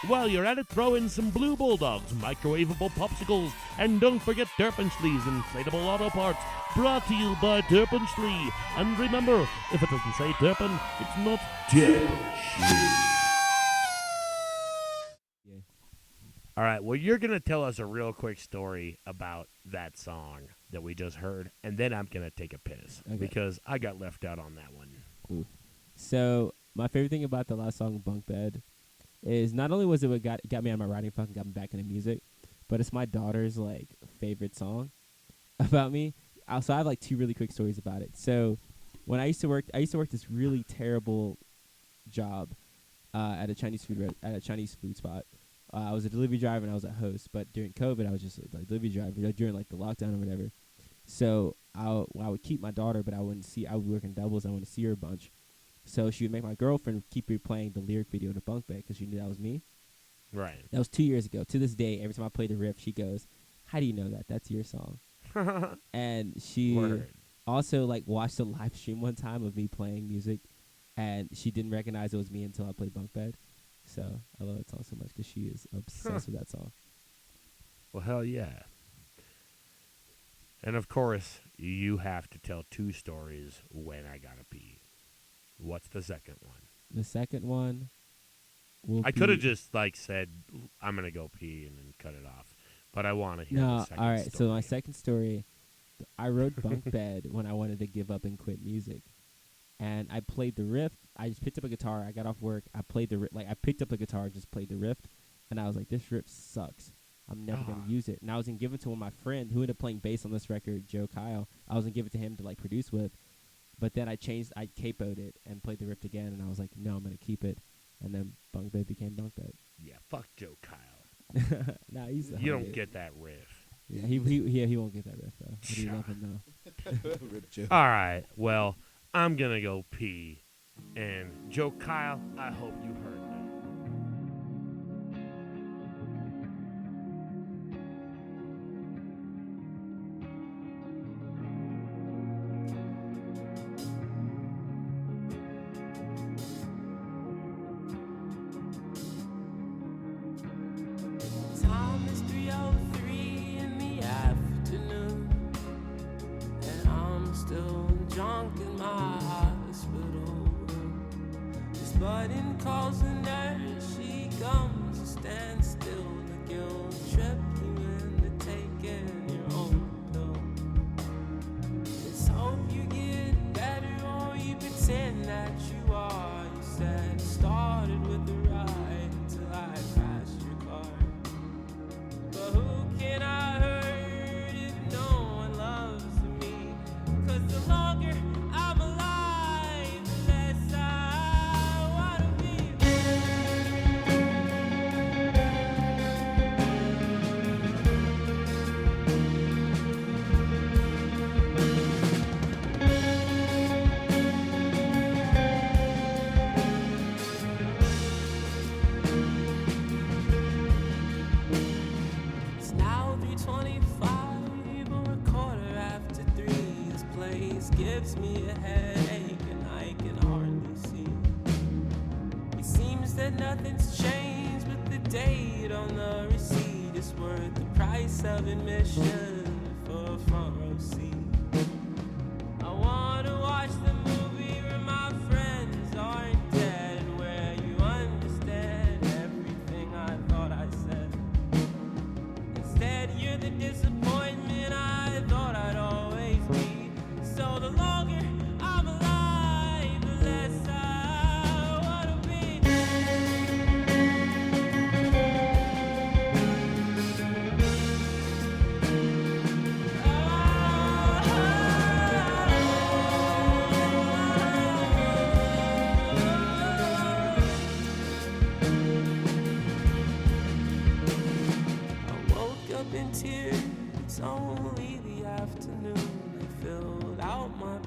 While you're at it, throw in some Blue Bulldogs, microwavable popsicles, and don't forget Durpenshlee's inflatable auto parts, brought to you by Durpenshlee. And remember, if it doesn't say Durpen, it's not Durpenshlee. All right, well, you're going to tell us a real quick story about that song that we just heard, and then I'm going to take a piss because I got left out on that one. Ooh. So my favorite thing about the last song, Bunk Bed, is not only was it what got me out of my writing funk and got me back into music, but it's my daughter's like favorite song about me. So I have like two really quick stories about it. So when I used to work this really terrible job at a Chinese food spot. I was a delivery driver and I was a host, but during COVID I was just a delivery driver during like the lockdown or whatever. So I would keep my daughter, but I would work in doubles. I wouldn't see her a bunch. So she would make my girlfriend keep replaying the lyric video to Bunk Bed because she knew that was me. Right. That was 2 years ago. To this day, every time I play the riff, she goes, "How do you know that? That's your song." And she also like watched a live stream one time of me playing music, and she didn't recognize it was me until I played Bunk Bed. So I love that song so much because she is obsessed with that song. Well, hell yeah. And of course, you have to tell two stories when I gotta pee. What's the second one? The second one I could have just like said, I'm going to go pee and then cut it off. But I want to hear the second all right. story. So my second story, I wrote Bunk Bed when I wanted to give up and quit music. And I played the riff. I just picked up a guitar. I got off work. I played the I picked up a guitar, just played the riff. And I was like, this riff sucks. I'm never going to use it. And I was going to give it to one of my friend who ended up playing bass on this record, Joe Kyle. I was going to give it to him to like produce with. But then I capoed it and played the riff again. And I was like, no, I'm going to keep it. And then Bunk Bed became Bunk Bed. Yeah, fuck Joe Kyle. Nah, he's the You homie. don't get that riff. Yeah, he won't get that riff though. But you love him though. Rip Joe. All right, well, I'm going to go pee. And Joe Kyle, I hope you heard that. Time is 3:03 in the afternoon, and I'm still drunk in my hospital room. This button calls the nurse, she comes to stand still. The guilt trip you into taking your own pill. Let's hope you get better or you pretend that you are. You said it started with the ride until I crashed your car. But who can I hurt if no one loves me? 'Cause the longer I'm alive, the less I wanna be. It's now 3:25, or a quarter after 3. This place gives me a headache and I can hardly see. It seems that nothing's changed, but the date on the receipt is worth the price of admission for a front row seat. I wanna watch the movie where my friends aren't dead, and where you understand everything I thought I said. Instead, you're the disappointment I thought I'd always be. So the longer I'm alive, the less I wanna be. Oh,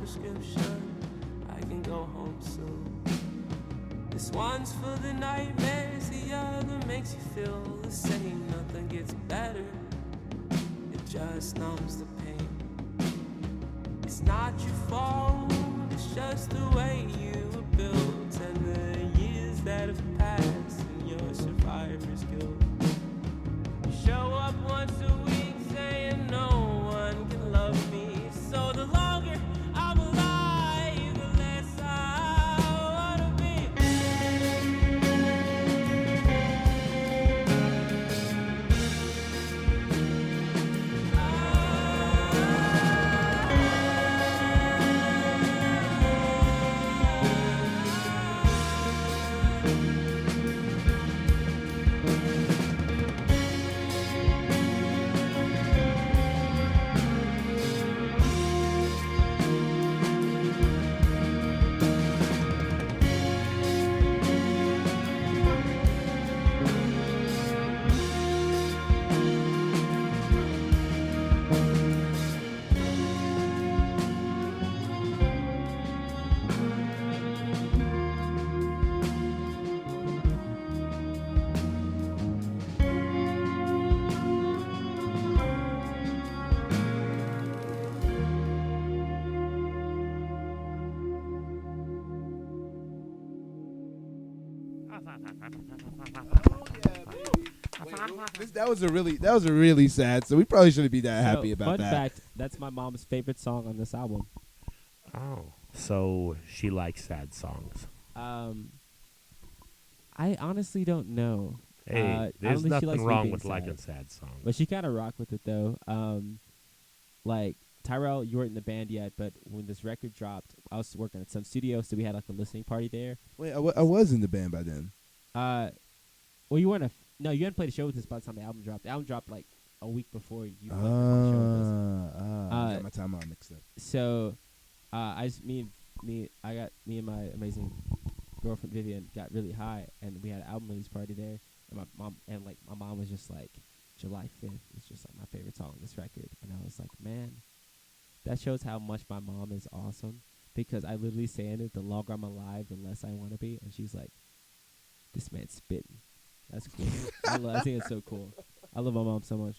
prescription. I can go home soon. This one's for the nightmares, the other makes you feel the same. Nothing gets better, it just numbs the pain. It's not your fault, it's just the way you were built, and the years that have passed in your survivor's guilt. You show up once a week saying no one can love me, so the longer I'm alive, the less I wanna be. That was a really sad. So we probably shouldn't be that happy about fun that. fact, that's my mom's favorite song on this album. Oh, so she likes sad songs. I honestly don't know. Hey, I don't there's think she likes nothing me wrong being with sad. liking sad songs. But she kind of rocked with it though. Like Tyrell, you weren't in the band yet, but when this record dropped, I was working at some studio, so we had like a listening party there. Wait, I was in the band by then. Well, you weren't no, you hadn't played a show with us by the time the album dropped. The album dropped like a week before you played the show with us. I got my time all mixed up. So, I and my amazing girlfriend Vivian got really high, and we had an album release party there. And my mom was just like, July 5th is just like my favorite song on this record, and I was like, man, that shows how much my mom is awesome, because I literally saying it, the longer I'm alive, the less I want to be, and she's like, this man's spitting. That's cool. I think it's so cool. I love my mom so much.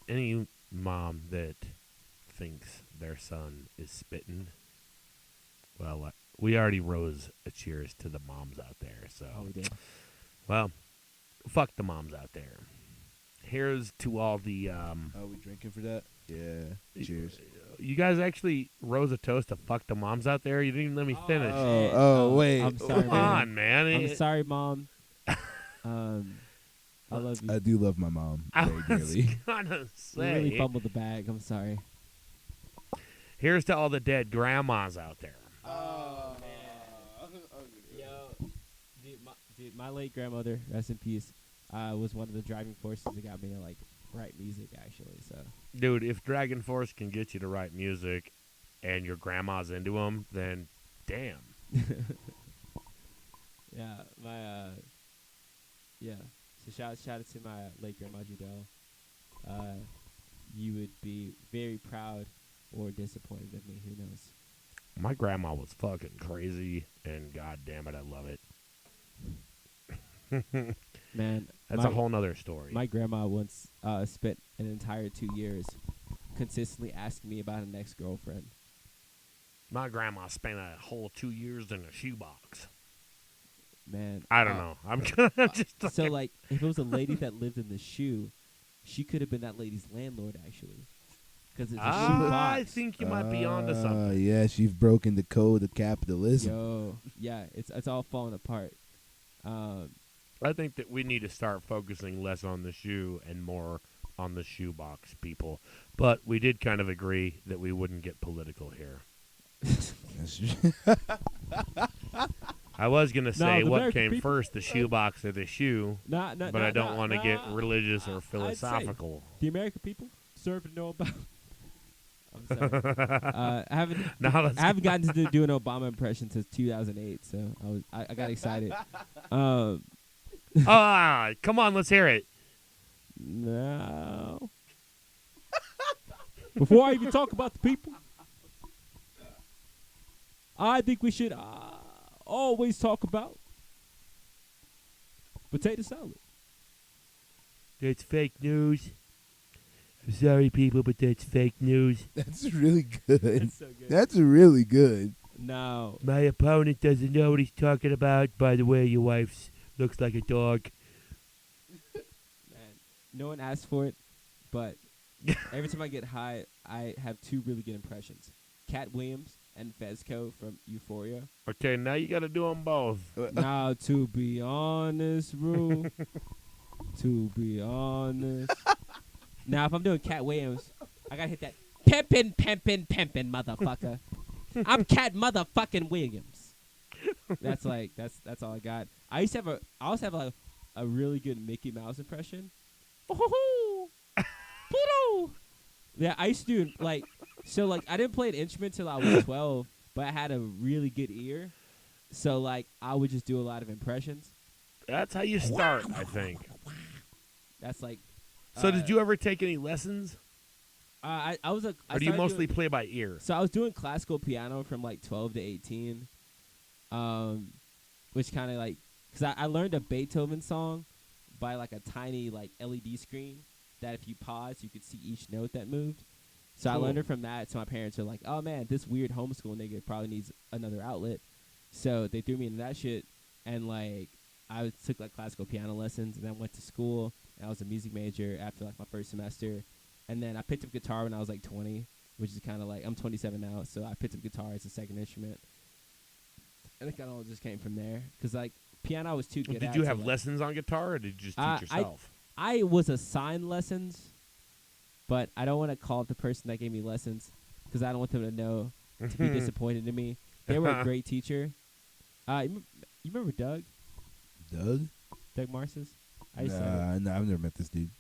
Any mom that thinks their son is spitting, well, we already rose a cheers to the moms out there. So, Oh, we did. well, fuck the moms out there. Here's to all the. Are we drinking for that? Yeah. Cheers. You guys actually rose a toast to fuck the moms out there. You didn't even let me finish. Wait. I'm sorry, Come man. on, man. I'm sorry, Mom. I love you. I do love my mom I very was dearly. gonna You say. really fumbled the bag. I'm sorry. Here's to all the dead grandmas out there. Oh, Yo, my late grandmother, rest in peace, was one of the driving forces that got me to like write music. Actually, so Dude, if Dragon Force can get you to write music and your grandma's into them, then damn. yeah, yeah. So shout out to my late grandma Judel. You would be very proud or disappointed of me. Who knows? My grandma was fucking crazy, and god damn it, I love it. Man, That's a whole nother story. My grandma once spent an entire 2 years consistently asking me about an ex-girlfriend. My grandma spent a whole 2 years in a shoebox. Man, I don't know. I'm just so like, if it was a lady that lived in the shoe, she could have been that lady's landlord actually, because it's a shoe box. I think you might be onto something. Yes, you've broken the code of capitalism. Yo, yeah, it's all falling apart. I think that we need to start focusing less on the shoe and more on the shoebox people. But we did kind of agree that we wouldn't get political here. That's true. I was going to say the what American came people- first, the shoebox or the shoe, but I don't want to get religious or I'd say philosophical. the American people deserve to know about. I'm sorry. I haven't gotten to do an Obama impression since 2008, so I got excited. Come on, let's hear it. No. Before I even talk about the people, I think we should always talk about potato salad. That's fake news. I'm sorry, people, but that's fake news. That's really good. That's so good. That's really good. No. My opponent doesn't know what he's talking about. By the way, your wife looks like a dog. Man, no one asked for it, but every time I get high, I have two really good impressions. Cat Williams and Fezco from Euphoria. Okay, now you got to do them both. Now, to be honest, Rue, to be honest. Now, if I'm doing Cat Williams, I got to hit that pimpin', motherfucker. I'm Cat motherfucking Williams. That's all I got. I also have a really good Mickey Mouse impression. Oh, Pluto. Yeah, I used to do I didn't play an instrument till I was 12, but I had a really good ear. So I would just do a lot of impressions. That's how you start, I think. That's So did you ever take any lessons? I was a. Or do you mostly play by ear? So I was doing classical piano from 12 to 18, which kind of because I learned a Beethoven song by a tiny LED screen that if you pause you could see each note that moved. So Cool. I learned it from that. So my parents are like, "Oh man, this weird homeschool nigga probably needs another outlet." So they threw me into that shit, and I took classical piano lessons, and then went to school. And I was a music major after my first semester. And then I picked up guitar when I was 20, which is kind of I'm 27 now, so I picked up guitar as a second instrument. And it kind of all just came from there. Because, piano I was too good at. Did you have lessons on guitar, or did you just teach yourself? I was assigned lessons, but I don't want to call it the person that gave me lessons because I don't want them to know to be disappointed in me. They were a great teacher. You remember Doug? Doug? Doug Marcis? No, I've never met this dude.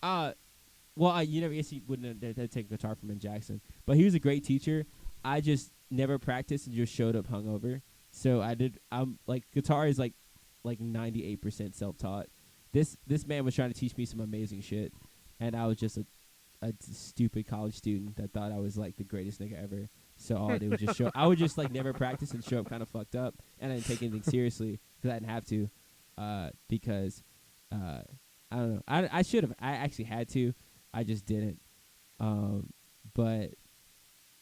Well, you never guess he wouldn't have taken guitar from in Jackson, but he was a great teacher. I just never practiced and just showed up hungover. So I'm guitar is 98% self-taught. This man was trying to teach me some amazing shit, and I was just a stupid college student that thought I was the greatest nigga ever. So all I did was just show. I would just never practice and show up kind of fucked up, and I didn't take anything seriously because I didn't have to, because I don't know. I should have. I actually had to. I just didn't. But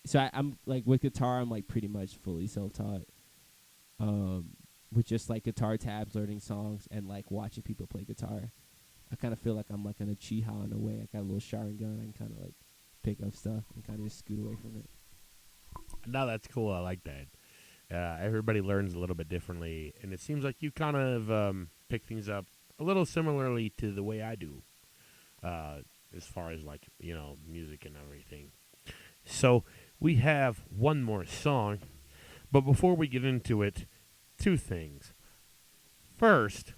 so I'm with guitar, I'm pretty much fully self-taught. With just guitar tabs, learning songs, and watching people play guitar. I kind of feel like I'm an Uchiha in a way. I got a little Sharingan. I can kind of pick up stuff and kind of just scoot away from it. No, that's cool. I like that. Everybody learns a little bit differently, and it seems like you kind of pick things up a little similarly to the way I do, as far as music and everything. So we have one more song, but before we get into it, two things. First,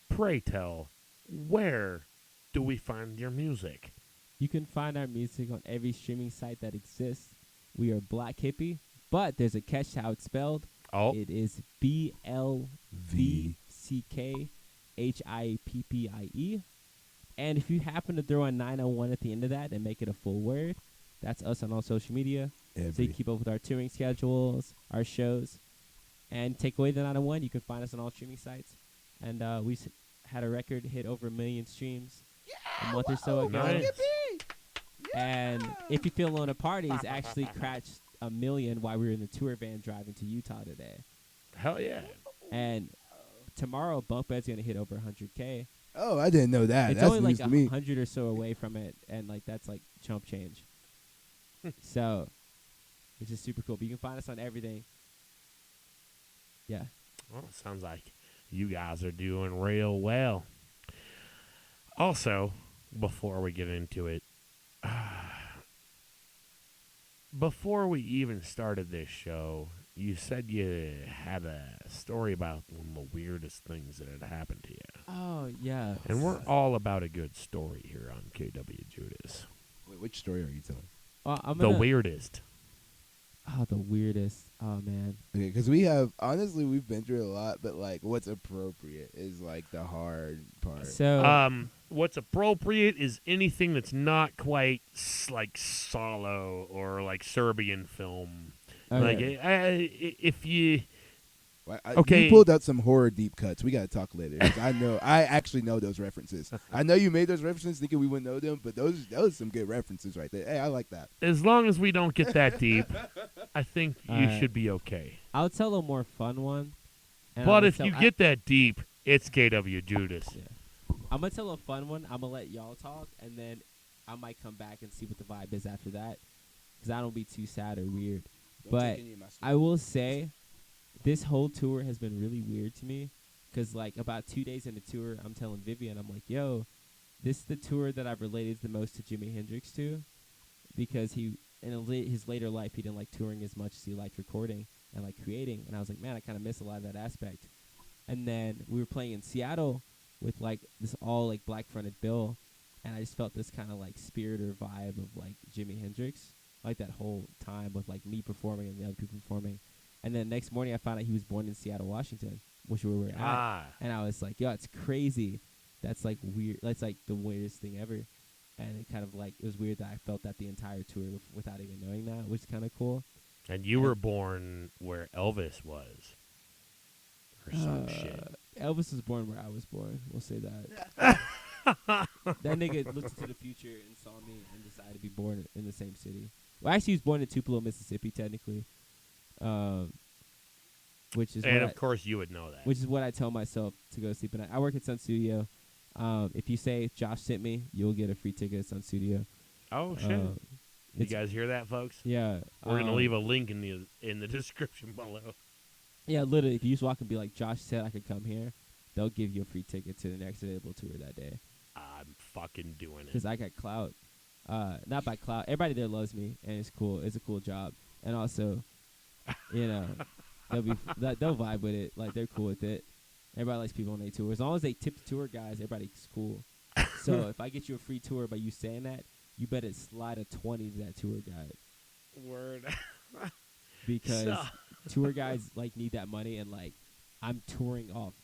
pray tell, where do we find your music? You can find our music on every streaming site that exists. We are Blvck Hippie, but there's a catch to how it's spelled. Oh, It is BLVCKHIPPIE. And if you happen to throw a 901 at the end of that and make it a full word, that's us on all social media. So you keep up with our touring schedules, our shows. And take away the 901, you can find us on all streaming sites. And we had a record hit over 1 million streams a month or so ago. Nice. And If You Feel Alone at Parties actually cratched 1 million while we were in the tour van driving to Utah today. Hell yeah. And tomorrow, Bunk Bed's going to hit over 100K. Oh, I didn't know that. It's That's only news to me. 100 or so away from it, and that's chump change. So, which is super cool. But you can find us on everything. Yeah. Well, it sounds like you guys are doing real well. Also, before we get into it, before we even started this show, you said you had a story about one of the weirdest things that had happened to you. Oh, yeah. And we're all about a good story here on KWJUDAS. Wait, which story are you telling? Well, The weirdest. Oh, the weirdest. Oh, man. Okay, because we've been through a lot, but what's appropriate is the hard part. So, What's appropriate is anything that's not quite like Solo or Serbian film. Oh, Like, yeah. if you You pulled out some horror deep cuts. We gotta talk later. 'Cause I actually know those references. I know you made those references thinking we wouldn't know them, but those some good references right there. Hey, I like that. as long as we don't get that deep, I think you Alright. should be okay. I'll tell a more fun one. and I'm But gonna if tell- you get that deep, it's KWJUDAS. Yeah. I'm gonna tell a fun one. I'm gonna let y'all talk, and then I might come back and see what the vibe is after that, because I don't be too sad or weird. But I will say, this whole tour has been really weird to me, because like about 2 days into tour, I'm telling Vivian, I'm like, yo, this is the tour that I've related the most to Jimi Hendrix to, because he in his later life he didn't like touring as much as he liked recording and like creating, and I was like, man, I kind of miss a lot of that aspect. And then we were playing in Seattle with like this all like black fronted bill, and I just felt this kind of like spirit or vibe of like Jimi Hendrix, like that whole time with like me performing and the other people performing. And then next morning I found out he was born in Seattle, Washington, which we were at. And I was like, yo, it's crazy. That's like weird. That's like the weirdest thing ever. And it kind of like, it was weird that I felt that the entire tour without even knowing that, which is kind of cool. And you were born where Elvis was. Or some shit. Elvis was born where I was born. We'll say that. That nigga looked into the future and saw me and decided to be born in the same city. Well, actually, he was born in Tupelo, Mississippi, technically. Which is And what of course you would know that. which is what I tell myself to go sleep at night. I work at Sun Studio. If you say Josh sent me, you'll get a free ticket at Sun Studio. Oh shit! You it's- guys hear that, folks? Yeah, We're gonna leave a link in the description below. Yeah, literally, if you just walk and be like, Josh said I could come here, they'll give you a free ticket to the next available tour that day. I'm fucking doing it. Because I got clout. Not by clout. Everybody there loves me, and it's cool. It's a cool job. And also, you know, they'll vibe with it. Like, they're cool with it. Everybody likes people on their tour. As long as they tip the tour guys, everybody's cool. So if I get you a free tour by you saying that, you better slide a 20 to that tour guide. Word. Because So- tour guides like need that money, and like I'm touring off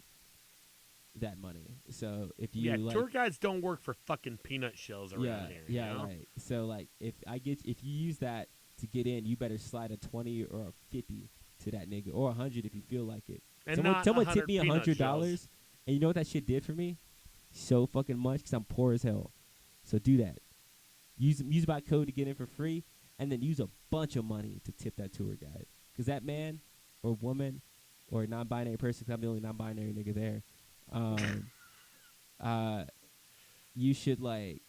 that money. So if you like, tour guides don't work for fucking peanut shells around yeah, here. yeah, you know? right. So like if you use that to get in, you better slide a 20 or a 50 to that nigga, or 100 if you feel like it. And Someone not tipped me peanut $100, shells. and you know what that shit did for me? So fucking much, because I'm poor as hell. So do that. Use my code to get in for free, and then use a bunch of money to tip that tour guide. Because that man or woman or non-binary person, because I'm the only non-binary nigga there, you should like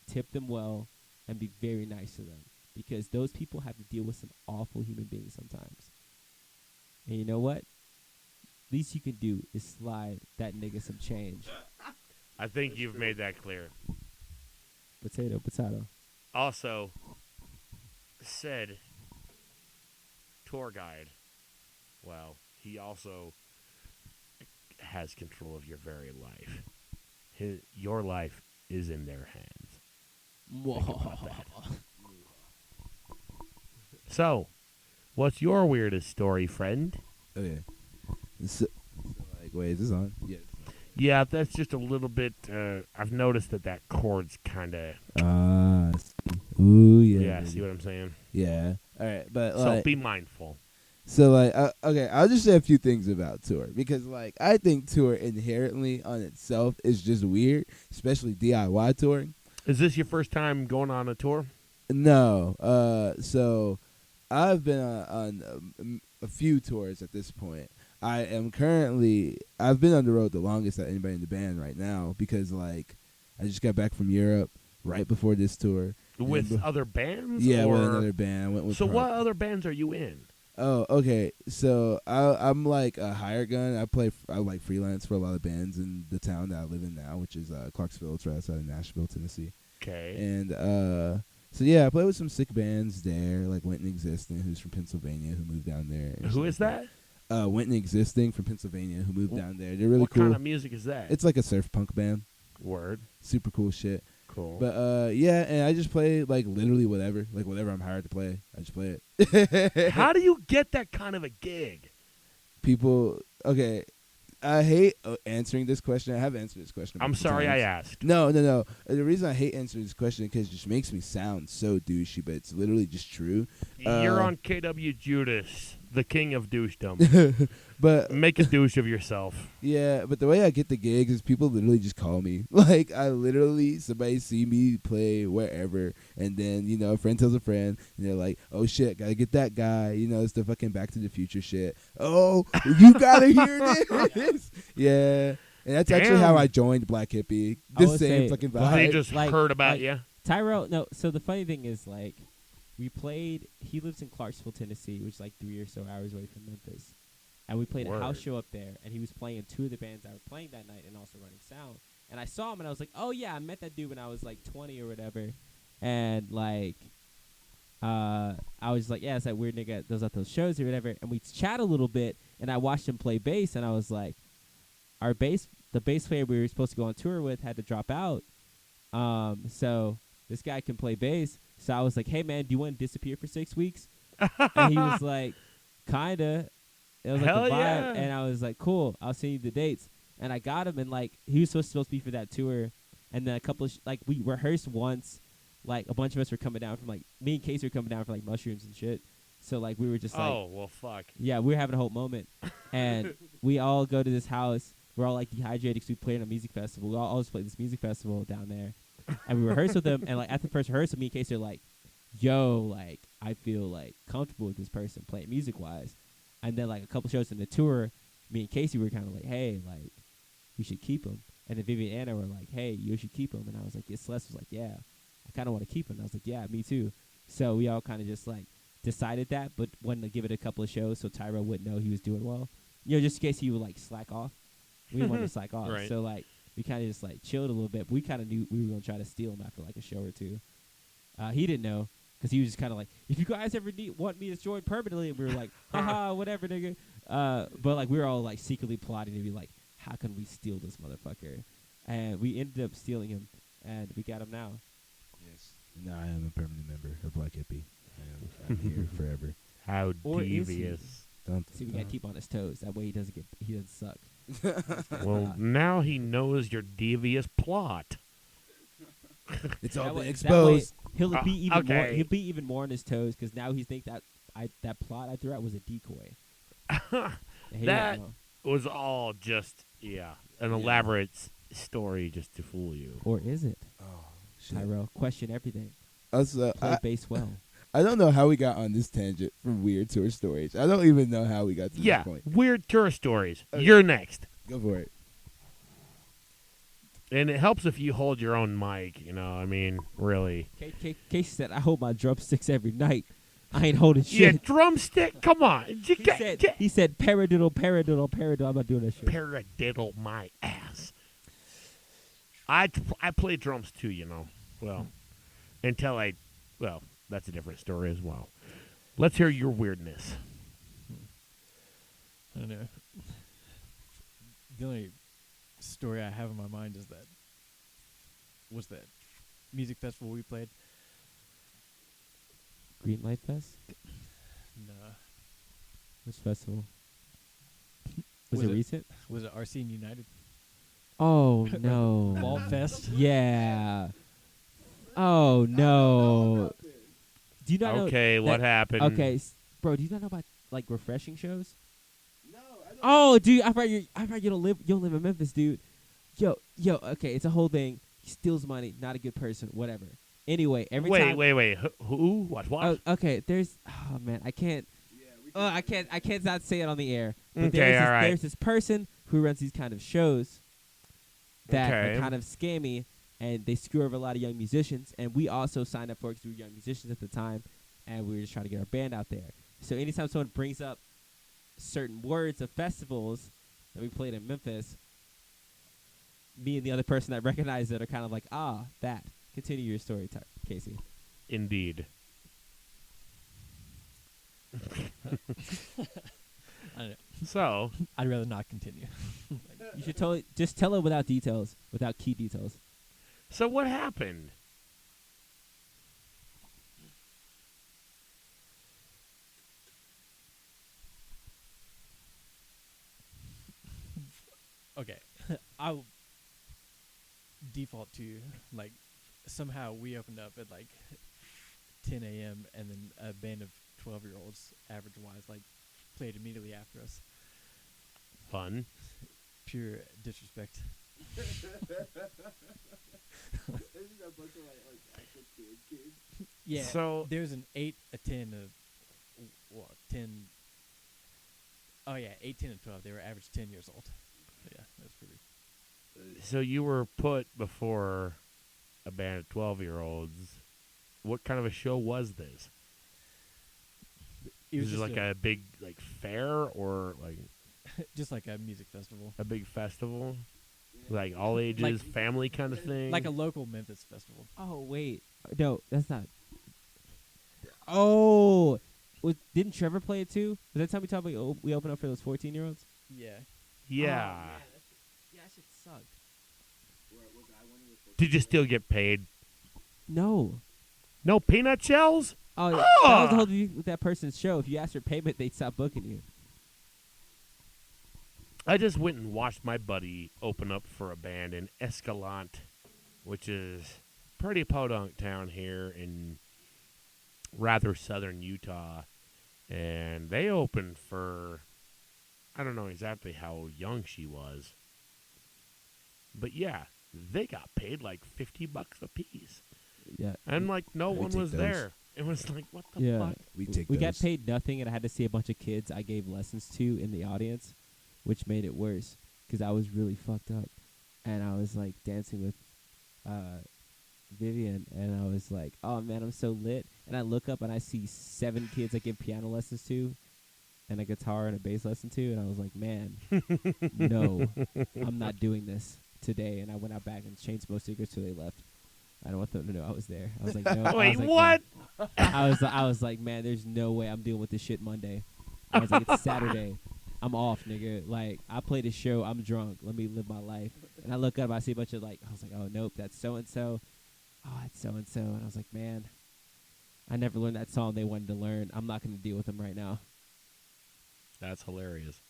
tip them well and be very nice to them, because those people have to deal with some awful human beings sometimes. And you know what? Least you can do is slide that nigga some change. I think you've made that clear. Potato, potato. Also, said tour guide, well, he also has control of your very life. Your life is in their hands. Think about that. So, what's your weirdest story, friend? Okay. So, like, wait, is this on? Yeah. Yeah, that's just a little bit. I've noticed that chord's kind of. Ooh, yeah. Yeah, baby. see what I'm saying? Yeah. All right, but So like, be mindful. so like, okay, I'll just say a few things about tour, because like I think tour inherently on itself is just weird, especially DIY touring. Is this your first time going on a tour? No, so I've been on a few tours at this point. I've been on the road the longest that anybody in the band right now, because like I just got back from Europe right before this tour. With other bands? Yeah, or with another band. I went with So what other bands are you in? Oh, okay. So I'm like a hired gun. I like freelance for a lot of bands in the town that I live in now, which is Clarksville. It's right outside of Nashville, Tennessee. Okay. And so yeah, I play with some sick bands there, like Winton Existing, who's from Pennsylvania, who moved down there. and Who shit is like that? Winton Existing from Pennsylvania, who moved down there. They're really What cool. kind of music is that? It's like a surf punk band. Word. Super cool shit. Cool. But yeah, and I just play like literally whatever, like whatever I'm hired to play, I just play it. How do you get that kind of a gig? People, okay, I hate answering this question. I have answered this question. I'm sorry I asked. No. The reason I hate answering this question because it just makes me sound so douchey, but it's literally just true. You're on KWJUDAS, the king of douchedom. But Make a douche of yourself. yeah, but the way I get the gigs is people literally just call me. Like I literally somebody see me play wherever, and then a friend tells a friend, and they're like, "Oh shit, gotta get that guy." It's the fucking Back to the Future shit. Oh, you gotta hear this. Yeah, and that's actually how I joined Blvck Hippie. I The would same say, fucking but vibe. They just like- heard about like- you. Tyrell, no. So the funny thing is, like, we played. He lives in Clarksville, Tennessee, which is like 3 or so hours away from Memphis. And we played a house Word. show up there, and he was playing two of the bands that were playing that night and also running sound. And I saw him, and I was like, oh, yeah, I met that dude when I was, like, 20 or whatever. And, like, I was like, yeah, it's that weird nigga that does at those shows or whatever. And we chat a little bit, and I watched him play bass, and I was like, the bass player we were supposed to go on tour with had to drop out. So this guy can play bass. So I was like, hey, man, do you want to disappear for 6 weeks? And he was like, kinda. It was like Hell a vibe. yeah. And I was like, cool, I'll send you the dates. And I got him, and like he was supposed to be for that tour. And then a couple of we rehearsed once. Like a bunch of us were coming down from me and Casey were coming down for like mushrooms and shit. So like we were just like, Oh, well, fuck. yeah, we were having a whole moment. And we all go to this house. We're all like dehydrated because we played on a music festival. We all always play this music festival down there. And we rehearsed with them. And like at the first rehearsal, me and Casey are like, yo, like I feel like comfortable with this person playing music wise. And then like a couple shows in the tour, me and Casey were kind of like, hey, like we should keep him. And then Vivian and Anna were like, hey, you should keep him. And I was like, yeah. Celeste was like, yeah, I kind of want to keep him. And I was like, yeah, me too. So we all kind of just like decided that, but wanted to give it a couple of shows so Tyra wouldn't know he was doing well. Just in case he would like slack off. We didn't want to slack off. Right. So like we kind of just like chilled a little bit. But we kind of knew we were going to try to steal him after like a show or two. He didn't know. Because he was just kind of like, if you guys ever want me to join permanently, and we were like, haha, whatever, nigga. But like we were all like secretly plotting to be like, how can we steal this motherfucker? And we ended up stealing him, and we got him now. Yes. Now I am a permanent member of Blvck Hippie. I'm here forever. How Or is he? devious. Don't. See, we gotta keep on his toes. That way he doesn't suck. Well, now he knows your devious plot. It's all That been way- exposed. That way he'll be even more. okay. He'll be even more on his toes because now he think that plot I threw out was a decoy. And he That- didn't know. Was all just, an elaborate story just to fool you. Or is it? Oh shit. Tyrell, question everything. Also, Play bass well. I don't know how we got on this tangent from weird tour stories. I don't even know how we got to Yeah, this point. weird tour stories. Okay. You're next. Go for it. And it helps if you hold your own mic, I mean, really. Casey said, I hold my drumsticks every night. I ain't holding shit. Yeah, drumstick, come on. He said paradiddle, paradiddle, paradiddle. I'm not doing that shit. Paradiddle my ass. I play drums too, Well, well, that's a different story as well. Let's hear your weirdness. I don't know. The only story I have in my mind is that music festival we played. Green Light Fest? No, Which festival? Was Was it it- recent? was it RC United? Oh, no. Vault Fest. Yeah. Oh, no. Do you not know? Okay, what happened? Okay, bro, do you not know about, like, refreshing shows? No, I don't. Oh, dude, I thought you don't live in Memphis, dude. Yo, okay, it's a whole thing. He steals money, not a good person, whatever. Anyway, every time. Wait. Who? What? Oh, okay, oh man, I can't not say it on the air. But Okay, all right. There's this person who runs these kind of shows that Okay. are kind of scammy, and they screw over a lot of young musicians. And we also signed up for it because we were young musicians at the time, and we were just trying to get our band out there. So anytime someone brings up certain words of festivals that we played in Memphis, me and the other person that recognized it are kind of like, that. Continue your story, Casey. Indeed. I don't know. So, I'd rather not continue. You should just tell it without details, without key details. so what happened? Okay, I'll default to like somehow we opened up at like 10 a.m. and then a band of 12-year-olds, average wise, like played immediately after us. Fun. Pure disrespect. Yeah. So there's an 8, a 10, well, 10. Oh yeah, 8, 10, and 12. They were average 10 years old. Yeah, that's pretty. So you were put before a band of 12-year-olds. What kind of a show was this? It was Was it just like a big like fair or like just like a music festival, a big festival? Like all ages, Like- family kind of thing? like a local Memphis festival. Oh wait, no, that's not. Oh, didn't Trevor play it too? Was that time we talked about we opened up for those 14-year-olds? Yeah. Yeah. Yeah, that shit sucked. Did you still get paid? No. No peanut shells? Oh, that was the whole thing with that person's show. If you asked for payment, they'd stop booking you. I just went and watched my buddy open up for a band in Escalante, which is pretty podunk town here in rather southern Utah. And they opened for, I don't know exactly how young she was. But yeah, they got paid like $50 a piece. Yeah. And like no I'd one take was those. there. It was like, what the Yeah. fuck? We take We got those. paid nothing, and I had to see a bunch of kids I gave lessons to in the audience, which made it worse because I was really fucked up, and I was like dancing with Vivian, and I was like, "Oh man, I'm so lit!" And I look up and I see 7 kids I give piano lessons to, and a guitar and a bass lesson to, and I was like, "Man, no, I'm not doing this today." And I went out back and changed most cigarettes till they left. I don't want them to know I was there. I was like, no. I Wait, was like, what? No. I was like, man, there's no way I'm dealing with this shit Monday. I was like, it's Saturday. I'm off, nigga. Like, I played a show. I'm drunk. Let me live my life. And I look up. I see a bunch of, like, I was like, oh, nope, that's so-and-so. Oh, that's so-and-so. And I was like, man, I never learned that song they wanted to learn. I'm not going to deal with them right now. That's hilarious.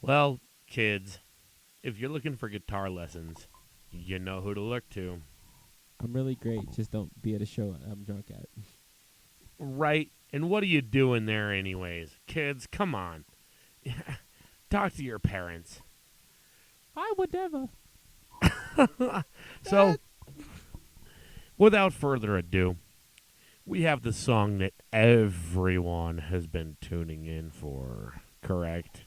Well, kids, if you're looking for guitar lessons, you know who to look to. I'm really great. Just don't be at a show I'm drunk at. Right? And what are you doing there anyways? Kids, come on. Talk to your parents. I would never. So, without further ado, we have the song that everyone has been tuning in for, correct?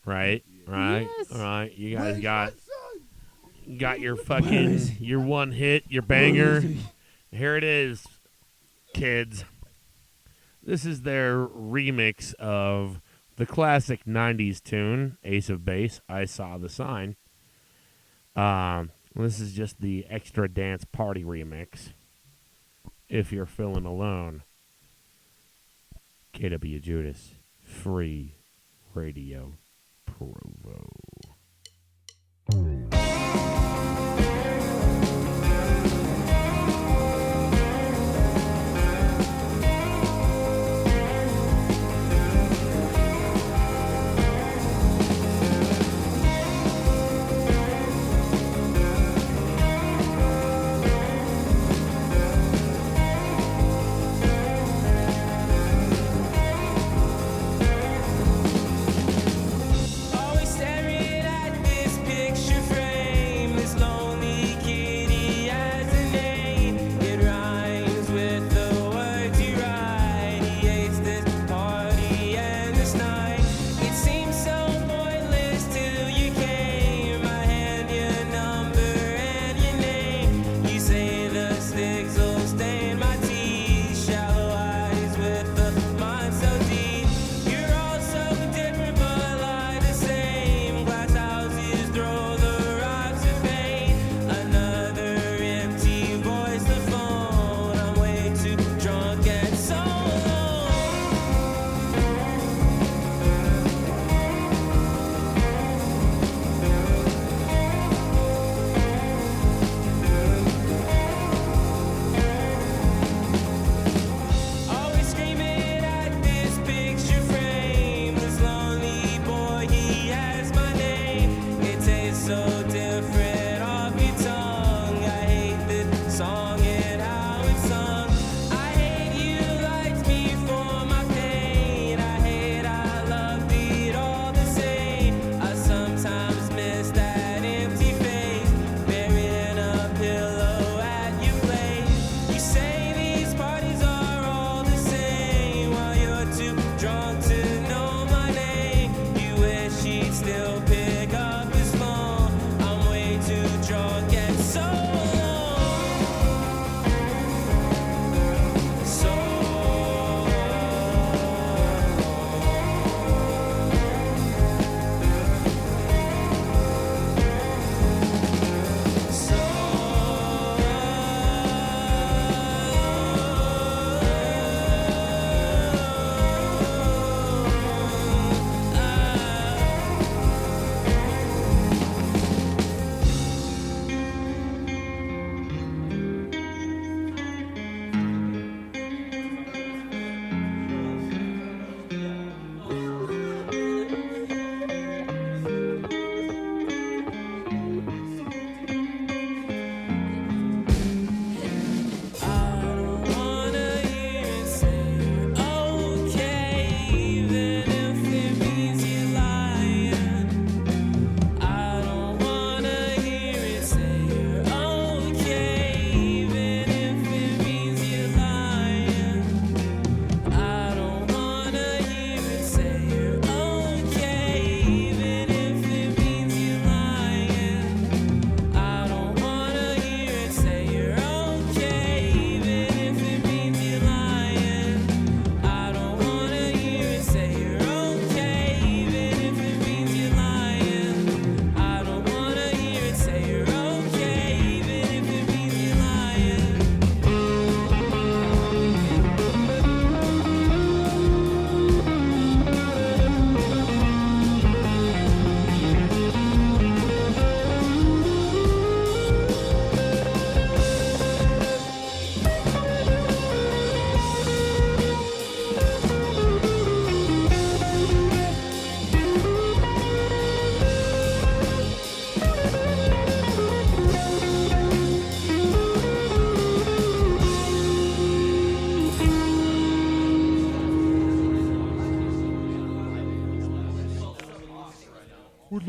Right? Right? Yes. Right? You guys Where's got my son? your Where fucking, is he? your one hit, your banger. Here it is, kids. This is their remix of the classic 90s tune, Ace of Base, I Saw the Sign. This is just the extra dance party remix. If you're feeling alone. KWJUDAS, free radio, Provo. Always staring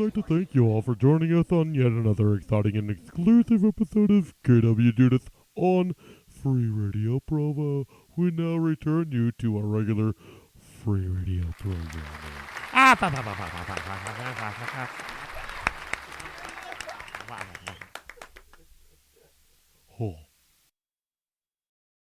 like to thank you all for joining us on yet another exciting and exclusive episode of KWJUDAS on Free Radio Provo. We now return you to our regular free radio programming. Oh.